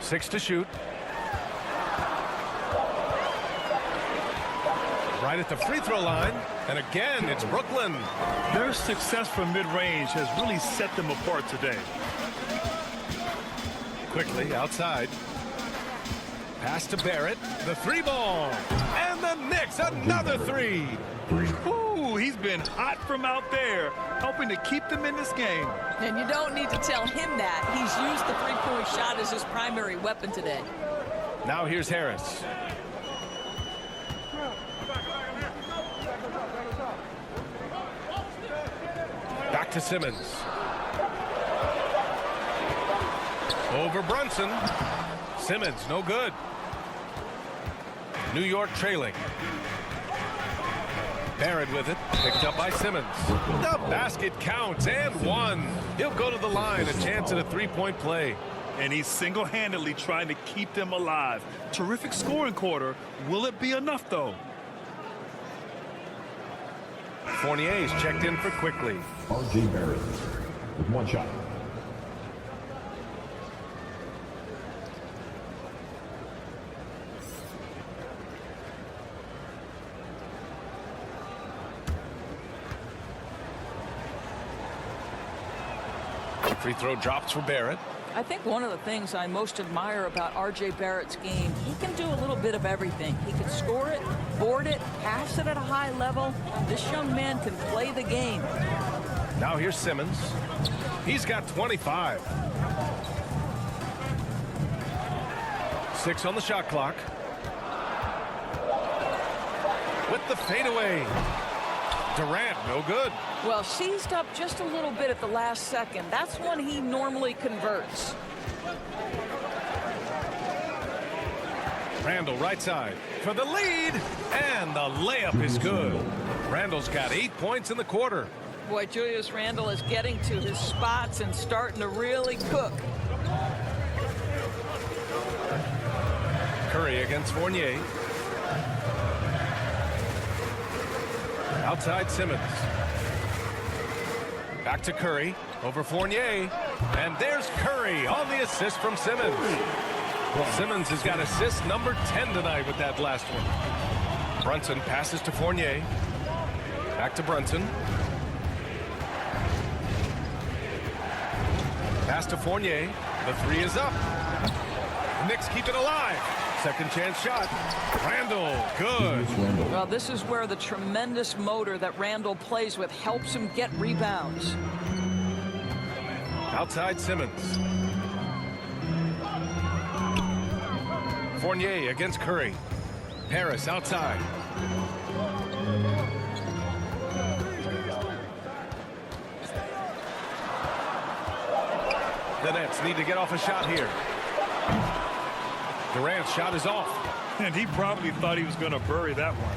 A: Six to shoot. Right Right at the free throw line. And again, it's Brooklyn.
C: Their success from mid-range has really set them apart today.
A: Quickly outside. Pass to Barrett. The three ball. And the Knicks, another three.
C: Ooh, he's been hot from out there, helping to keep them in this game.
D: And you don't need to tell him that. He's used the three-point shot as his primary weapon today.
A: Now here's Harris. Back to Simmons. Over Brunson. Simmons, no good. New York trailing. Barrett with it, picked up by Simmons. The basket counts, and one. He'll go to the line, a chance at a three-point play.
C: And he's single-handedly trying to keep them alive. Terrific scoring quarter. Will it be enough, though?
A: Fournier's checked in for quickly.
F: R.J. Barrett with one shot.
A: Free throw drops for Barrett.
D: I think one of the things I most admire about R.J. Barrett's game, he can do a little bit of everything. He can score it, board it, pass it at a high level. This young man can play the game.
A: Now here's Simmons. He's got 25. 6 on the shot clock. With the fadeaway. Durant, no good.
D: Well, seized up just a little bit at the last second. That's when he normally converts.
A: Randall right side for the lead, and the layup is good. Randall's got 8 points in the quarter.
D: Boy, Julius Randle is getting to his spots and starting to really cook.
A: Curry against Fournier. Outside Simmons. Back to Curry. Over Fournier. And there's Curry on the assist from Simmons. Well, Simmons has got assist number 10 tonight with that last one. Brunson passes to Fournier. Back to Brunson. Pass to Fournier. The three is up. Knicks keep it alive. Second chance shot. Randall, good.
D: Well, this is where the tremendous motor that Randall plays with helps him get rebounds.
A: Outside Simmons. Fournier against Curry. Harris outside. The Nets need to get off a shot here. Durant's shot is off.
C: And he probably thought he was going to bury that one.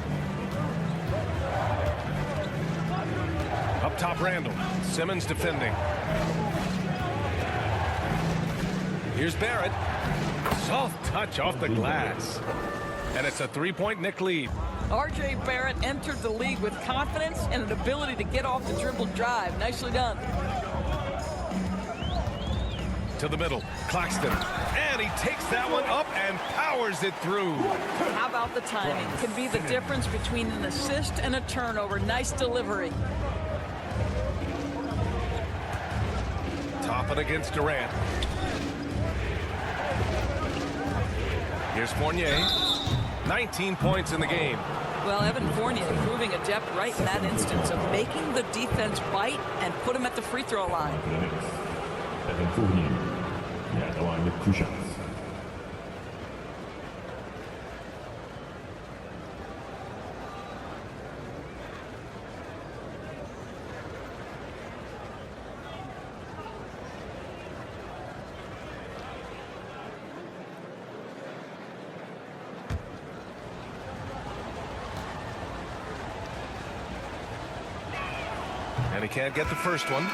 A: Up top, Randall. Simmons defending. Here's Barrett. Soft touch off the glass. And it's a three-point Knick lead.
D: R.J. Barrett entered the league with confidence and an ability to get off the dribble drive. Nicely done.
A: To the middle. Claxton. And he takes that one up and powers it through.
D: How about the timing? Can be the difference between an assist and a turnover. Nice delivery.
A: Toppin against Durant. Here's Fournier. 19 points in the game.
D: Well, Evan Fournier proving adept right in that instance of making the defense bite and put him at the free throw line.
F: Evan Fournier. Yeah, the line with 2 shots.
A: And he can't get the first one.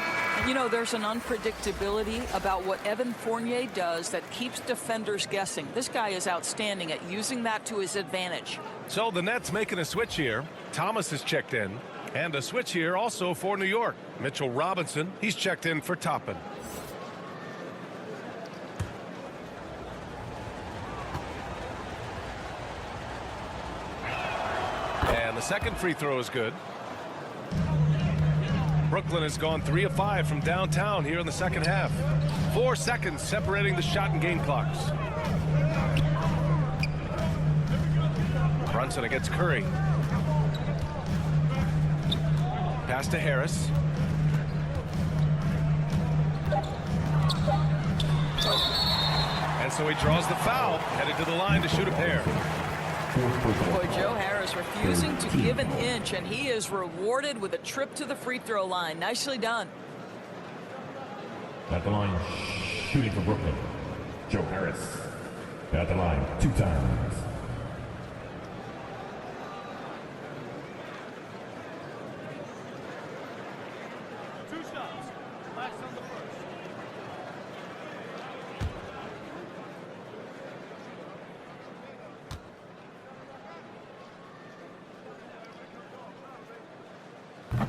D: You know, there's an unpredictability about what Evan Fournier does that keeps defenders guessing. This guy is outstanding at using that to his advantage.
A: So the Nets making a switch here. Thomas is checked in. And a switch here also for New York. Mitchell Robinson, he's checked in for Toppin. And And the second free throw is good. Brooklyn has gone 3 of 5 from downtown here in the second half. 4 seconds separating the shot and game clocks. Brunson against Curry. Pass to Harris. And so he draws the foul, headed to the line to shoot a pair.
D: Boy, Joe Harris refusing to give an inch, and he is rewarded with a trip to the free throw line. Nicely done.
F: At the line, shooting for Brooklyn, Joe Harris. At the line, 2 times.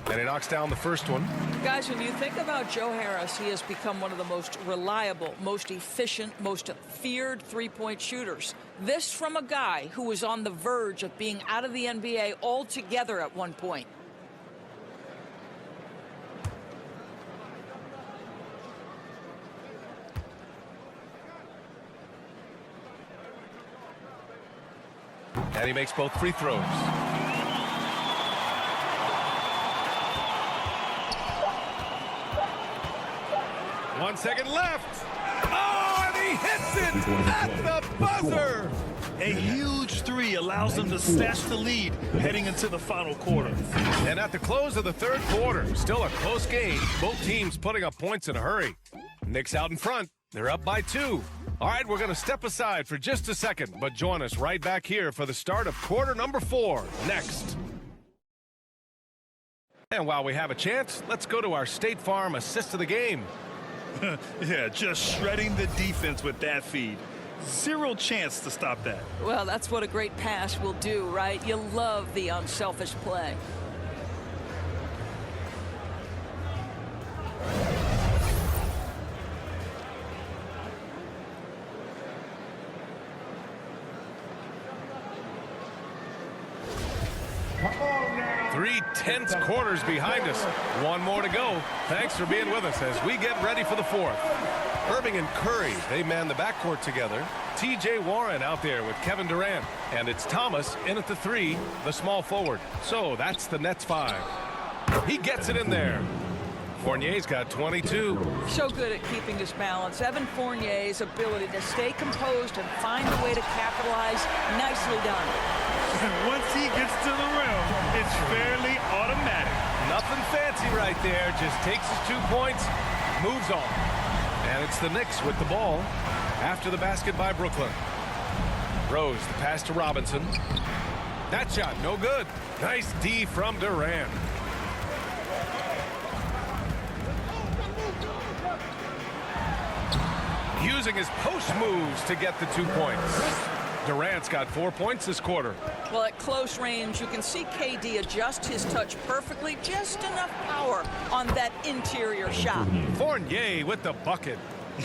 A: And he knocks down the first one.
D: Guys, when you think about Joe Harris, he has become one of the most reliable, most efficient, most feared three-point shooters. This from a guy who was on the verge of being out of the NBA altogether at one point.
A: And he makes both free throws. One second left. Oh, and he hits it at the buzzer.
C: A huge three allows them to snatch the lead heading into the final quarter.
A: And at the close of the third quarter, still a close game. Both teams putting up points in a hurry. Knicks out in front. They're up by 2. All right, we're going to step aside for just a second, but join us right back here for the start of quarter number 4 next. And while we have a chance, let's go to our State Farm assist of the game.
C: Yeah, just shredding the defense with that feed. Zero chance to stop that.
D: Well, that's what a great pass will do, right? You love the unselfish play.
E: Come on now.
A: 3 tense quarters behind us. 1 more to go. Thanks for being with us as we get ready for the 4th. Irving and Curry, they man the backcourt together. T.J. Warren out there with Kevin Durant. And it's Thomas in at the 3, the small forward. So that's the Nets 5. He gets it in there. Fournier's got 22.
D: So good at keeping his balance. Evan Fournier's ability to stay composed and find a way to capitalize. Nicely done.
C: Once he gets to the rim, it's fairly automatic.
A: Nothing fancy right there. Just takes his 2 points, moves on. And it's the Knicks with the ball after the basket by Brooklyn. Rose, the pass to Robinson. That shot, no good. Nice D from Durant. Using his post moves to get the 2 points. Durant's got 4 points this quarter.
D: Well, at close range, you can see KD adjust his touch perfectly. Just enough power on that interior shot.
A: Fournier with the bucket.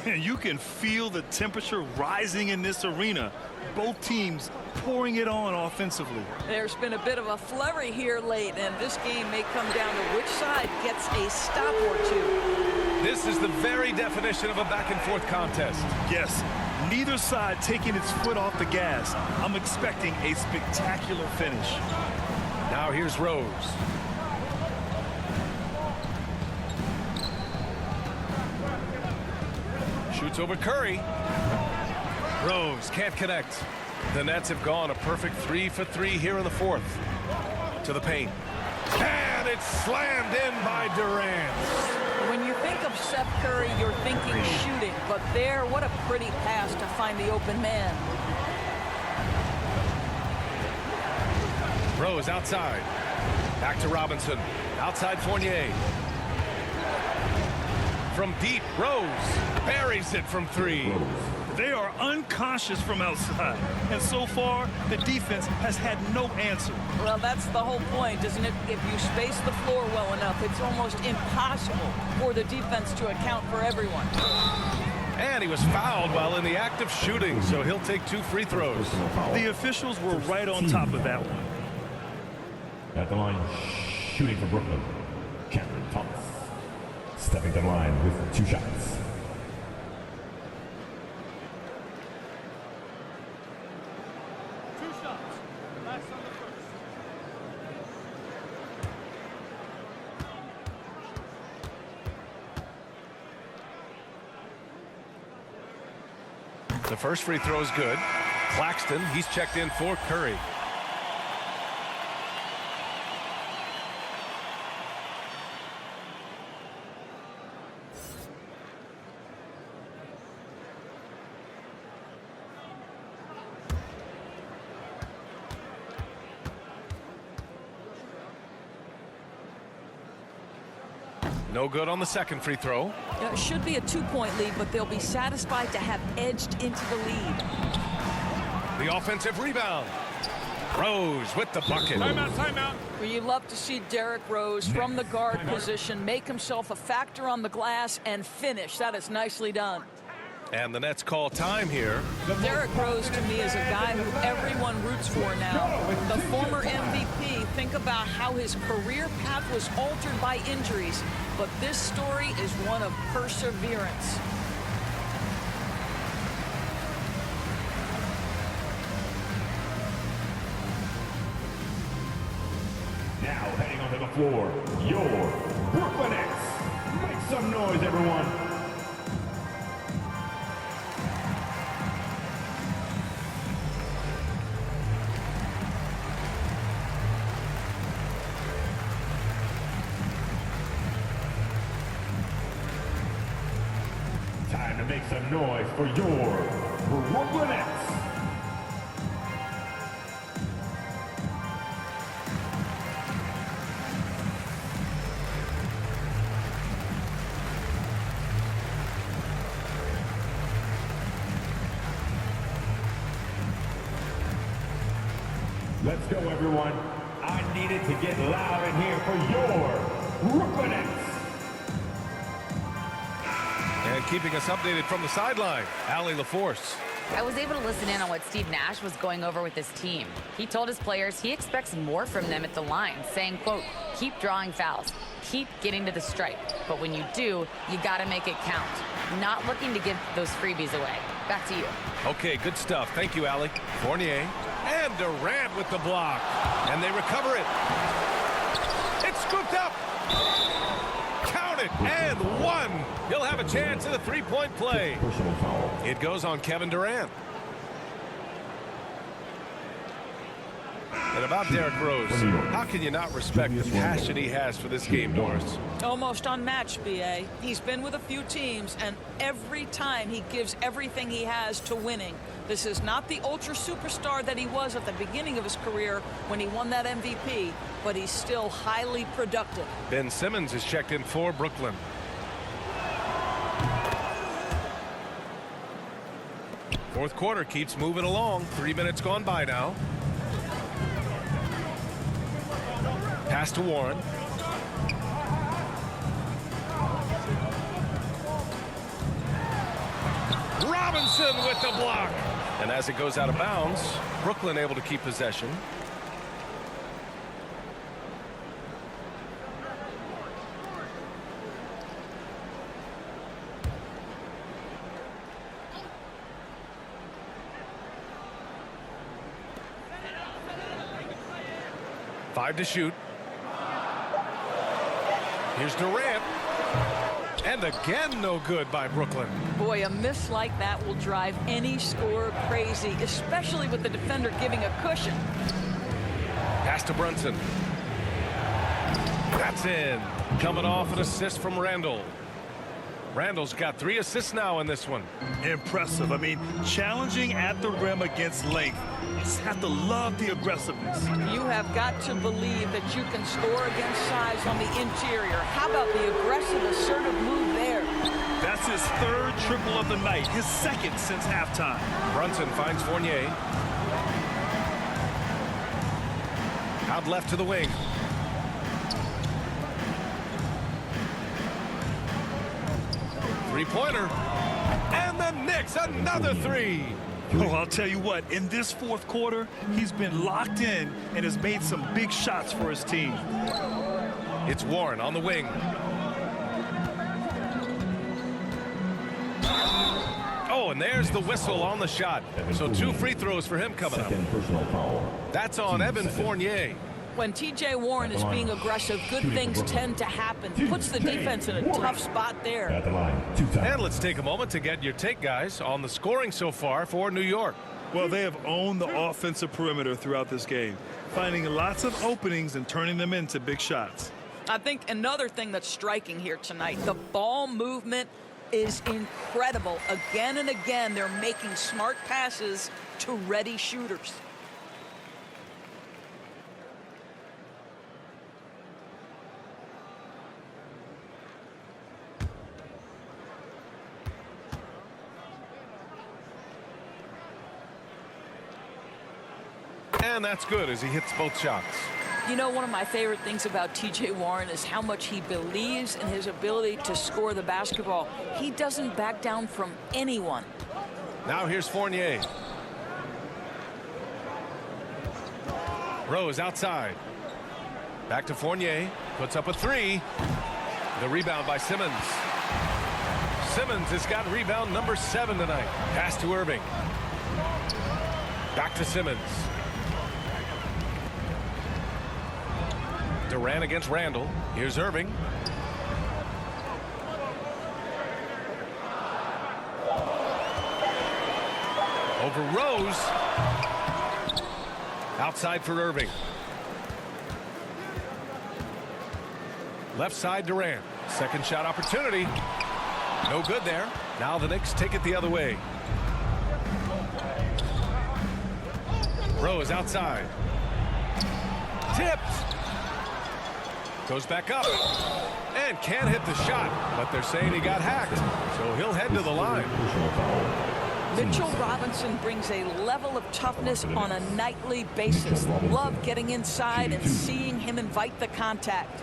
C: You can feel the temperature rising in this arena. Both teams pouring it on offensively.
D: There's been a bit of a flurry here late, and this game may come down to which side gets a stop or 2.
A: This is the very definition of a back-and-forth contest.
C: Yes, neither side taking its foot off the gas. I'm expecting a spectacular finish.
A: Now here's Rose. Shoots over Curry. Rose can't connect. The Nets have gone a perfect 3 for 3 here in the 4th. To the paint. And it's slammed in by Durant.
D: When you think of Seth Curry, you're thinking shooting. But there, what a pretty pass to find the open man.
A: Rose outside. Back to Robinson. Outside Fournier. From deep, Rose buries it from 3.
C: They are unconscious from outside, and so far the defense has had no answer.
D: Well, that's the whole point, isn't it? If you space the floor well enough, it's almost impossible for the defense to account for everyone.
A: And he was fouled while in the act of shooting, so he'll take 2 free throws.
C: The officials were right on top of that one.
F: At the line, shooting for Brooklyn, Cameron Thomas. Stepping to the line with 2 shots.
A: The first free throw is good. Claxton, he's checked in for Curry. No good on the second free throw.
D: It should be a 2-point lead, but they'll be satisfied to have edged into the lead.
A: The offensive rebound. Rose with the bucket.
C: Timeout.
D: Well, you love to see Derrick Rose from the guard position make himself a factor on the glass and finish. That is nicely done.
A: And the Nets call time here.
D: Derrick Rose, to me, is a guy who everyone roots for now. The former MVP, think about how his career path was altered by injuries. But this story is one of perseverance.
F: Now heading onto the floor, your Brooklyn Nets. Make some noise, everyone. Time to make some noise for your Brooklyn Nets. Let's go, everyone. I need it to get loud in here for your Brooklyn Nets.
A: And keeping us updated from the sideline, Allie LaForce.
B: I was able to listen in on what Steve Nash was going over with his team. He told his players he expects more from them at the line, saying, quote, keep drawing fouls, keep getting to the stripe. But when you do, you got to make it count. Not looking to give those freebies away. Back to you.
A: Okay, good stuff. Thank you, Allie. Fournier and Durant with the block. And they recover it. It's scooped up. Count it. And one. He'll have a chance at a three-point play.
F: Personal foul.
A: It goes on Kevin Durant. And about Derrick Rose, how can you not respect the passion he has for this game, Doris?
D: Almost unmatched, B.A. He's been with a few teams, and every time he gives everything he has to winning. This is not the ultra superstar that he was at the beginning of his career when he won that MVP, but he's still highly productive.
A: Ben Simmons is checked in for Brooklyn. Fourth quarter keeps moving along. 3 minutes gone by now. Pass to Warren. Robinson with the block. And as it goes out of bounds, Brooklyn able to keep possession. Five to shoot. Here's Durant. And again, no good by Brooklyn.
D: Boy, a miss like that will drive any scorer crazy, especially with the defender giving a cushion.
A: Pass to Brunson. That's in. Coming off an assist from Randall. Randall's got 3 assists now in this one.
C: Impressive. I mean, challenging at the rim against length. You just have to love the aggressiveness.
D: You have got to believe that you can score against size on the interior. How about the aggressive, assertive move there?
C: That's his 3rd triple of the night, his 2nd since halftime.
A: Brunson finds Fournier. Out left to the wing. Three-pointer. And the Knicks, another 3.
C: Oh, I'll tell you what, in this fourth quarter, he's been locked in and has made some big shots for his team.
A: It's Warren on the wing. Oh, and there's the whistle on the shot. So 2 free throws for him coming up.
F: Personal foul.
A: That's on Evan Fournier.
D: When T.J. Warren is being aggressive, good things tend to happen. Puts the defense in a tough spot there.
F: At the line, 2 times.
A: And let's take a moment to get your take, guys, on the scoring so far for New York.
C: Well, they have owned the offensive perimeter throughout this game, finding lots of openings and turning them into big shots.
D: I think another thing that's striking here tonight, the ball movement is incredible. Again and again, they're making smart passes to ready shooters.
A: And that's good as he hits both shots.
D: You know, one of my favorite things about T.J. Warren is how much he believes in his ability to score the basketball. He doesn't back down from anyone.
A: Now here's Fournier. Rose outside. Back to Fournier. Puts up a 3. The rebound by Simmons. Simmons has got rebound number 7 tonight. Pass to Irving. Back to Simmons. Durant against Randall. Here's Irving. Over Rose. Outside for Irving. Left side Durant. Second shot opportunity. No good there. Now the Knicks take it the other way. Rose outside. Tipped. Goes back up. And can't hit the shot. But they're saying he got hacked. So he'll head to the line.
D: Mitchell Robinson brings a level of toughness on a nightly basis. Love getting inside and seeing him invite the contact.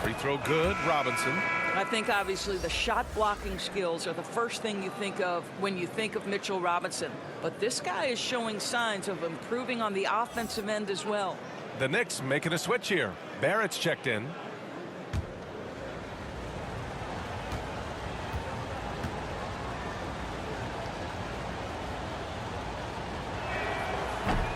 A: Free throw good, Robinson.
D: I think obviously the shot blocking skills are the first thing you think of when you think of Mitchell Robinson. But this guy is showing signs of improving on the offensive end as well.
A: The Knicks making a switch here. Barrett's checked in.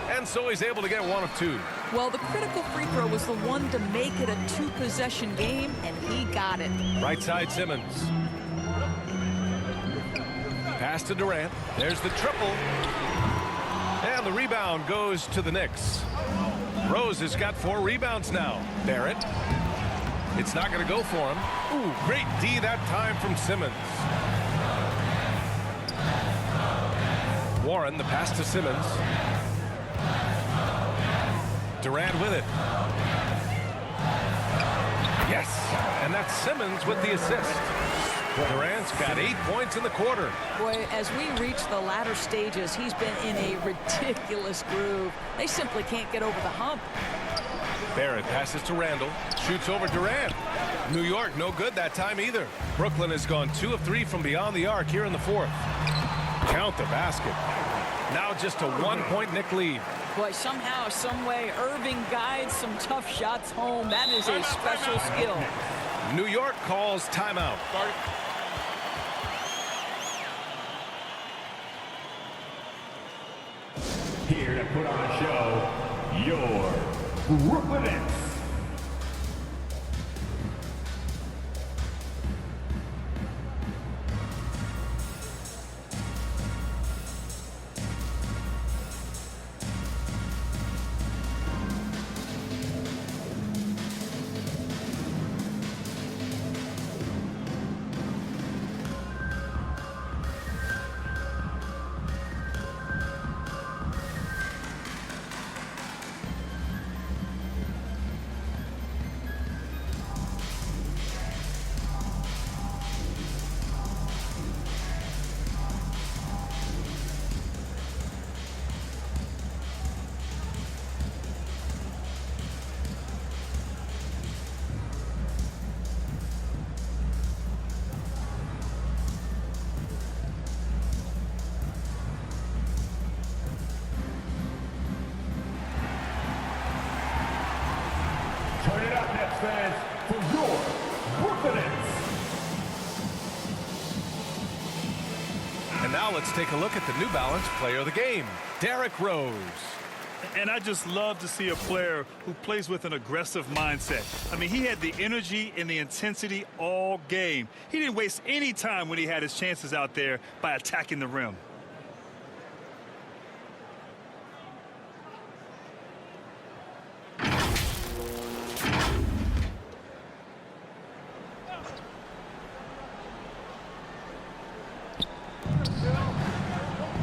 A: And so he's able to get one of 2.
D: Well, the critical free throw was the one to make it a 2-possession game, and he got it.
A: Right side Simmons. Pass to Durant. There's the triple. And the rebound goes to the Knicks. Rose has got 4 rebounds now. Barrett. It's not going to go for him. Ooh, great D that time from Simmons. Warren, the pass to Simmons. Durant with it. Yes, and that's Simmons with the assist. Durant's got 8 points in the quarter.
D: Boy, as we reach the latter stages, he's been in a ridiculous groove. They simply can't get over the hump.
A: Barrett passes to Randall. Shoots over Durant. New York no good that time either. Brooklyn has gone 2 of 3 from beyond the arc here in the 4th. Count the basket. Now just a 1-point Knick lead.
D: Boy, somehow, some way, Irving guides some tough shots home. That is a special skill.
A: New York calls timeout.
F: Here to put on a show, your Brooklyn Nets.
A: Now let's take a look at the New Balance player of the game, Derrick Rose.
C: And I just love to see a player who plays with an aggressive mindset. I mean, he had the energy and the intensity all game. He didn't waste any time when he had his chances out there by attacking the rim.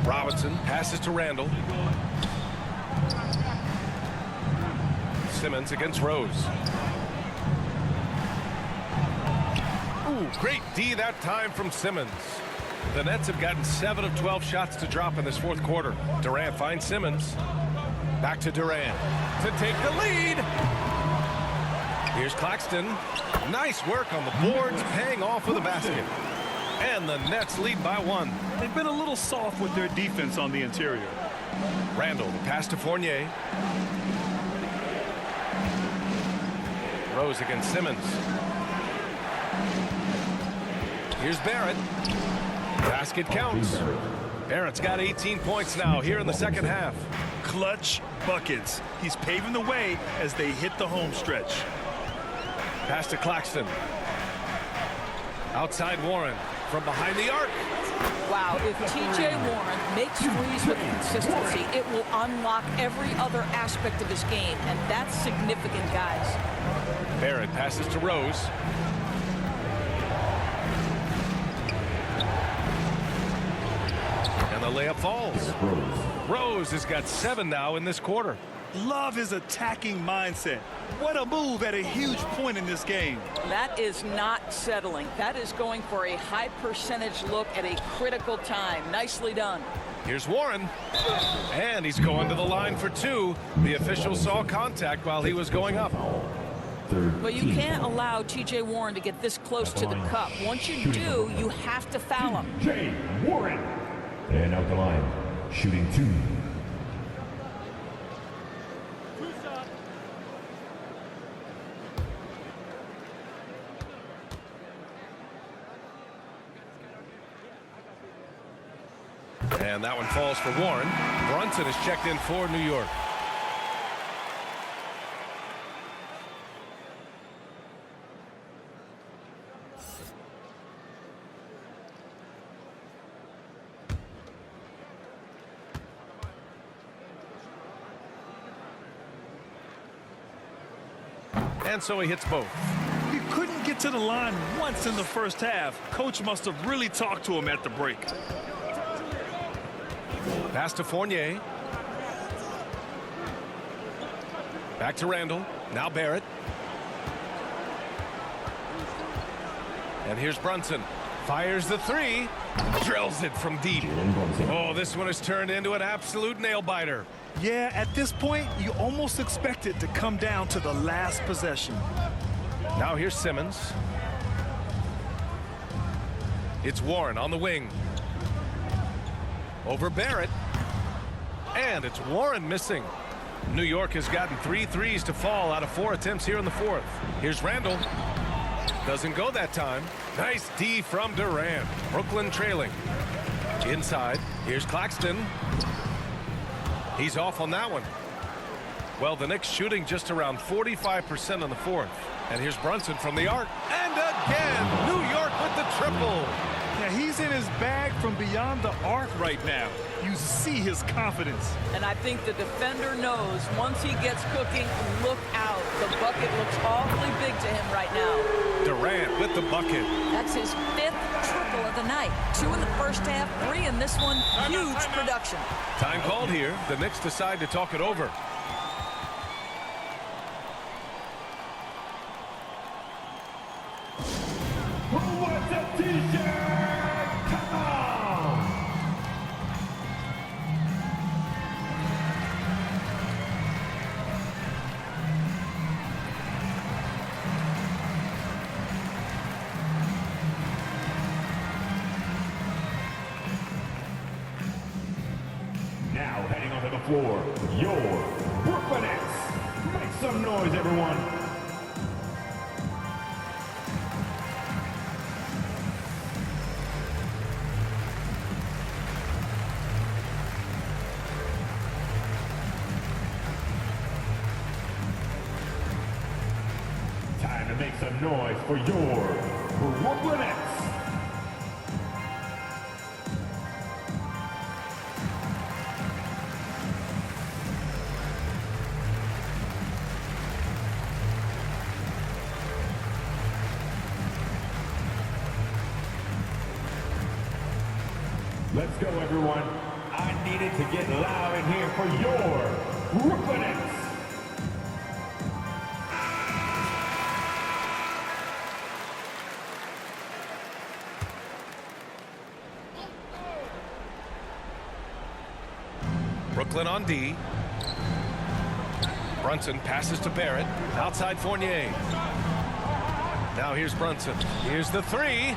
A: Robinson passes to Randall. Simmons against Rose. Ooh, great D that time from Simmons. The Nets have gotten 7 of 12 shots to drop in this fourth quarter. Durant finds Simmons. Back to Durant to take the lead. Here's Claxton. Nice work on the boards, paying off with a basket. And the Nets lead by 1.
C: They've been a little soft with their defense on the interior.
A: Randall, the pass to Fournier. Rose against Simmons. Here's Barrett. Basket counts. Barrett's got 18 points now here in the second half.
C: Clutch buckets. He's paving the way as they hit the home stretch.
A: Pass to Claxton. Outside Warren from behind the arc.
D: Wow, if T.J. Warren makes threes with consistency, it will unlock every other aspect of his game, and that's significant, guys.
A: Barrett passes to Rose. And the layup falls. Rose has got 7 now in this quarter.
C: Love his attacking mindset. What a move at a huge point in this game.
D: That is not settling. That is going for a high percentage look at a critical time. Nicely done.
A: Here's Warren. And he's going to the line for 2. The official saw contact while he was going up.
D: But you can't allow T.J. Warren to get this close to the cup. Once you do, you have to foul him.
F: T.J. Warren. And out the line, shooting 2.
A: And that one falls for Warren. Brunson is checked in for New York. And so he hits both.
C: He couldn't get to the line once in the first half. Coach must have really talked to him at the break.
A: Pass to Fournier. Back to Randall. Now Barrett. And here's Brunson. Fires the 3. Drills it from deep. Oh, this one has turned into an absolute nail-biter.
C: Yeah, at this point, you almost expect it to come down to the last possession.
A: Now here's Simmons. It's Warren on the wing. Over Barrett. And it's Warren missing. New York has gotten 3 threes to fall out of 4 attempts here in the fourth. Here's Randall. Doesn't go that time. Nice D from Durant. Brooklyn trailing. Inside. Here's Claxton. He's off on that one. Well, the Knicks shooting just around 45% in the fourth. And here's Brunson from the arc. And again, New York with the triple.
C: Yeah, he's in his bag from beyond the arc right now. You see his confidence.
D: And I think the defender knows once he gets cooking, look out. The bucket looks awfully big to him right now.
A: Durant with the bucket.
D: That's his 5th triple of the night. 2 in the first half, 3 in this one. Huge production.
A: Time called here. The Knicks decide to talk it over.
F: Who wants a t-shirt? Come on! Now heading onto the floor, your Brooklyn Nets. Make some noise, everyone. make some noise for your Brooklyn Nets. Let's go, everyone. I needed to get loud in here for your Brooklyn Nets.
A: Brooklyn on D. Brunson passes to Barrett. Outside Fournier. Now here's Brunson. Here's the three.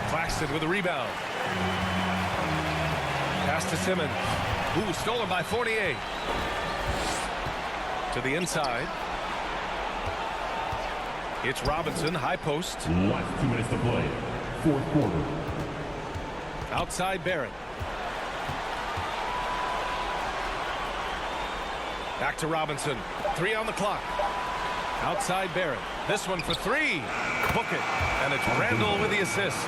A: Claxton with a rebound. Pass to Simmons. Ooh, stolen by Fournier. To the inside. It's Robinson, high post.
F: Last 2 minutes to play. Fourth quarter.
A: Outside Barrett. Back to Robinson. 3 on the clock. Outside Barrett. This one for 3. Book it. And it's Randall with the assist.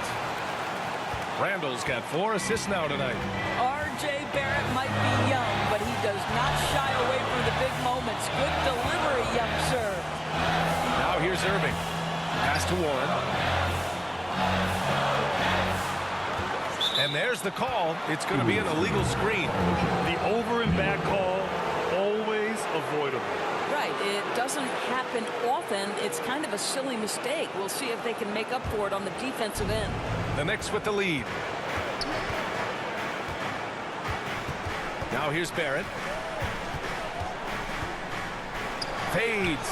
A: Randall's got 4 assists now tonight.
D: R.J. Barrett might be young, but he does not shy away from the big moments. Good delivery, young sir.
A: Now here's Irving. Pass to Warren. And there's the call. It's going to be an illegal screen.
C: The over and back call, always avoidable.
D: Right, it doesn't happen often. It's kind of a silly mistake. We'll see if they can make up for it on the defensive end.
A: The Knicks with the lead. Now here's Barrett. Fades.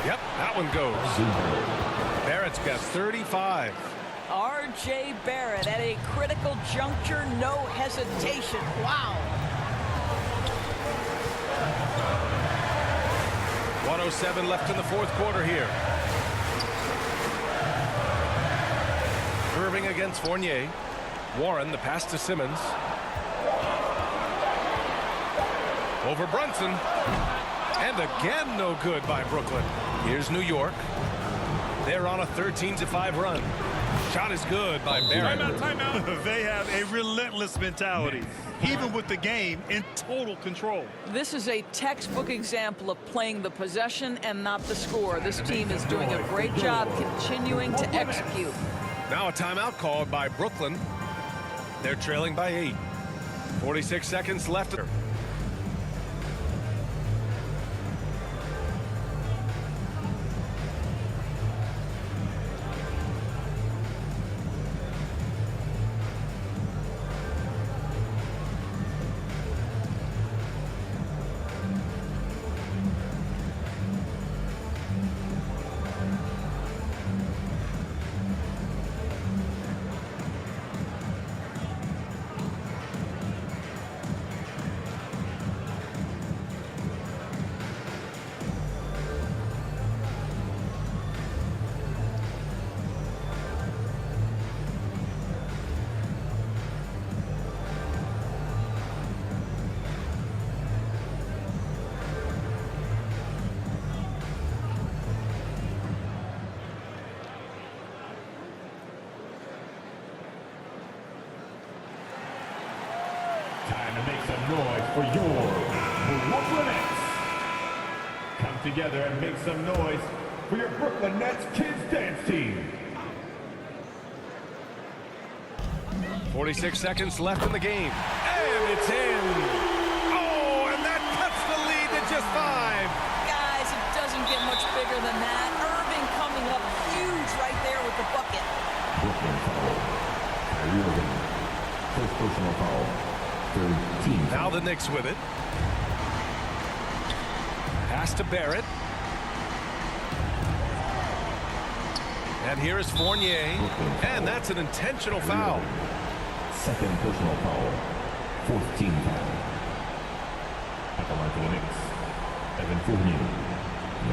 A: Yep, that one goes. Barrett's got 35.
D: R.J. Barrett at a critical juncture, no hesitation. Wow.
A: 1:07 left in the fourth quarter here. Irving against Fournier. Warren, the pass to Simmons. Over Brunson. And again, no good by Brooklyn. Here's New York. They're on a 13-5 run. Shot is good by Barrett.
C: Timeout. They have a relentless mentality, even with the game in total control.
D: This is a textbook example of playing the possession and not the score. This team is doing a great job continuing to execute.
A: Now a timeout called by Brooklyn. They're trailing by 8. 46 seconds left.
F: Time to make some noise for your Brooklyn Nets. Come together and make some noise for your Brooklyn Nets Kids Dance Team.
A: 46 seconds left in the game. And it's in. Oh, and that cuts the lead to just 5.
D: Guys, it doesn't get much bigger than that. Irving coming up huge right there with the bucket.
F: Brooklyn foul. Kyrie Irving. First personal foul. Third team.
A: Now the Knicks with it. Pass to Barrett. And here is Fournier. And that's an intentional foul.
F: Second personal foul. Fourth team foul. At the line for the Knicks, Evan Fournier.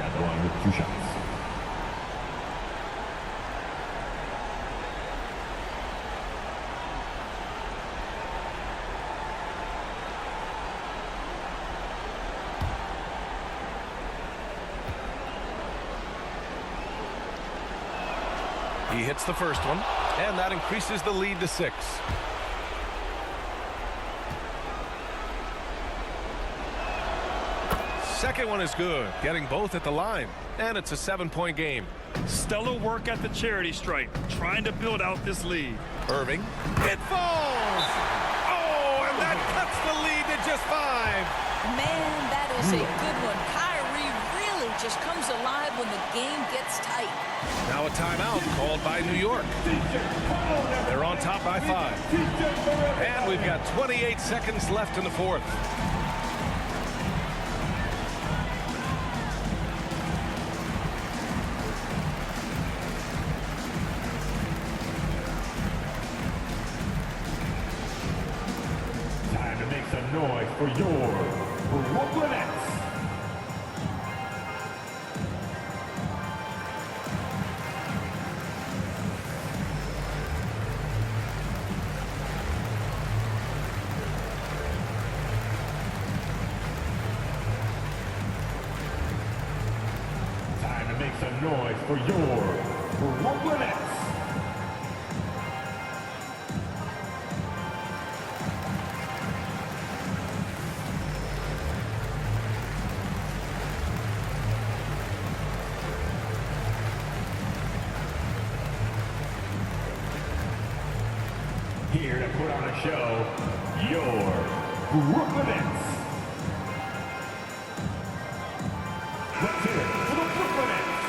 F: At the line with 2 shots.
A: He hits the first one, and that increases the lead to 6. Second one is good, getting both at the line, and it's a 7-point game.
C: Stellar work at the charity stripe, trying to build out this lead.
A: Irving, it falls! Oh, and that cuts the lead to just 5.
D: Man, that is a good one. Kyrie really just comes alive when the game gets tight.
A: Now a timeout called by New York. They're on top by 5. And we've got 28 seconds left in the fourth.
F: Time to make some noise for your Brooklyn Nets. Time to make some noise for your Brooklyn Nets. Here to put on a show, your Brooklyn Nets. Let's hear it for the Brooklyn Nets.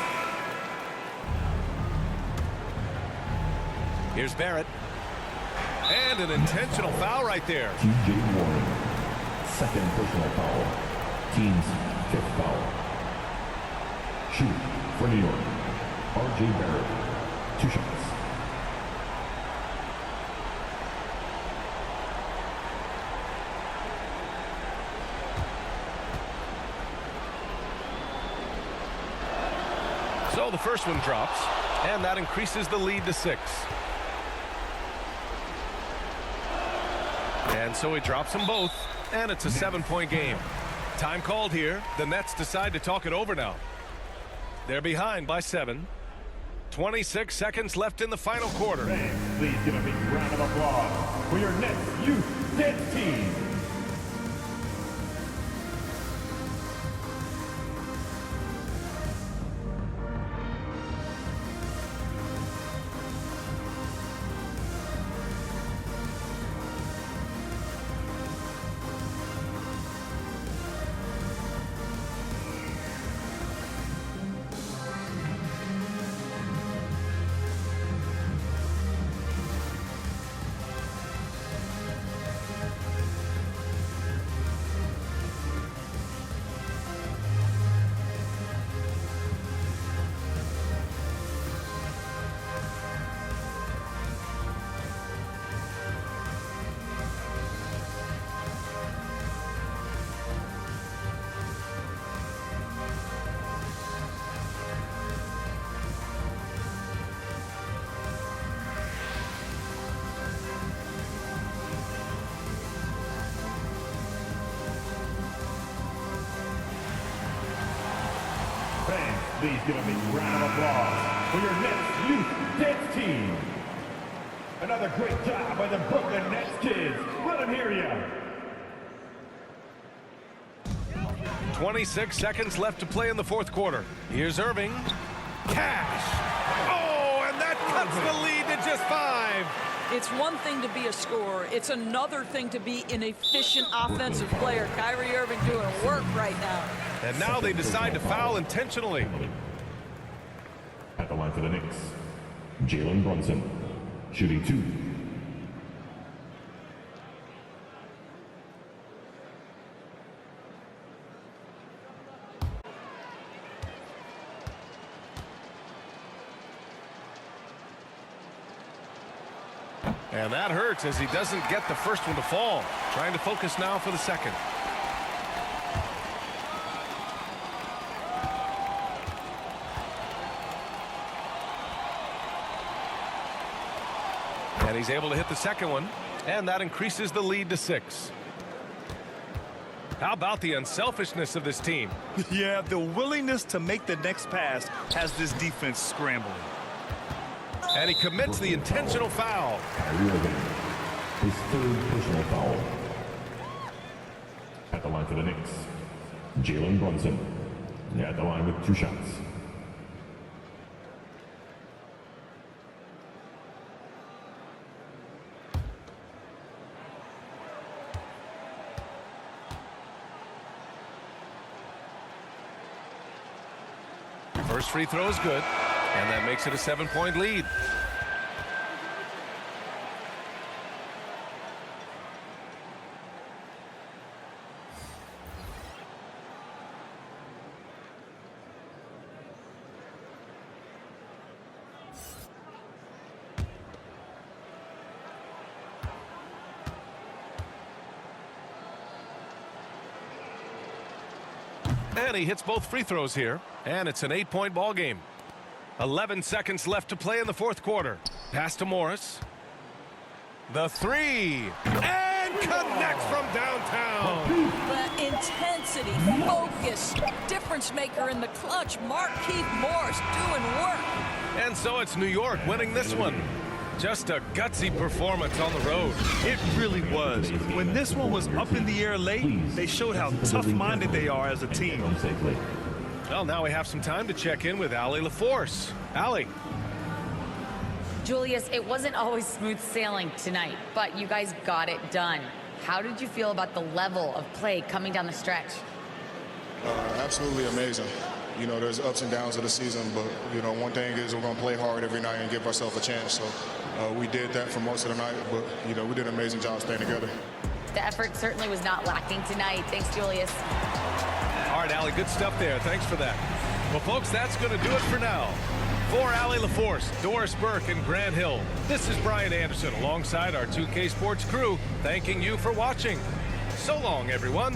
A: Here's Barrett. And an intentional foul right there.
F: T.J. Warren, second personal foul. Team's 5th foul. Shoot for New York, R.J. Barrett, 2 shots.
A: So the first one drops, and that increases the lead to 6. And so he drops them both, and it's a 7-point game. Time called here. The Nets decide to talk it over now. They're behind by 7. 26 seconds left in the final quarter.
F: Fans, please give a big round of applause for your Nets Youth Dance Team. Fans, please give a big round of applause for your Nets Youth Dance Team. Another great job by the Brooklyn Nets kids. Let them hear you.
A: 26 seconds left to play in the fourth quarter. Here's Irving. Cash. Oh, and that cuts the lead to just 5.
D: It's one thing to be a scorer. It's another thing to be an efficient offensive player. Kyrie Irving doing work right now.
A: And now they decide to foul intentionally.
F: At the line for the Knicks, Jalen Brunson, shooting 2.
A: And that hurts as he doesn't get the first one to fall. Trying to focus now for the second. And he's able to hit the second one, and that increases the lead to 6. How about the unselfishness of this team?
C: Yeah, the willingness to make the next pass has this defense scrambling.
A: And he commits the intentional foul.
F: Kyrie Irving, his third personal foul. At the line for the Knicks, Jalen Brunson. At the line with 2 shots.
A: First free throw is good, and that makes it a 7-point lead. And he hits both free throws here, and it's an 8-point ball game. 11 seconds left to play in the fourth quarter. Pass to Morris. The 3, and connects from downtown.
D: The intensity, focus, difference maker in the clutch. Markieff Morris doing work.
A: And so it's New York winning this one. Just a gutsy performance on the road.
C: It really was. When this one was up in the air late, they showed how tough-minded they are as a team.
A: Well, now we have some time to check in with Allie LaForce. Allie.
B: Julius, it wasn't always smooth sailing tonight, but you guys got it done. How did you feel about the level of play coming down the stretch?
H: Absolutely amazing. You know, there's ups and downs of the season, but, you know, one thing is we're going to play hard every night and give ourselves a chance. So we did that for most of the night, but, you know, we did an amazing job staying together.
B: The effort certainly was not lacking tonight. Thanks, Julius.
A: All right, Allie, good stuff there. Thanks for that. Well, folks, that's going to do it for now. For Allie LaForce, Doris Burke, and Grant Hill, this is Brian Anderson alongside our 2K Sports crew, thanking you for watching. So long, everyone.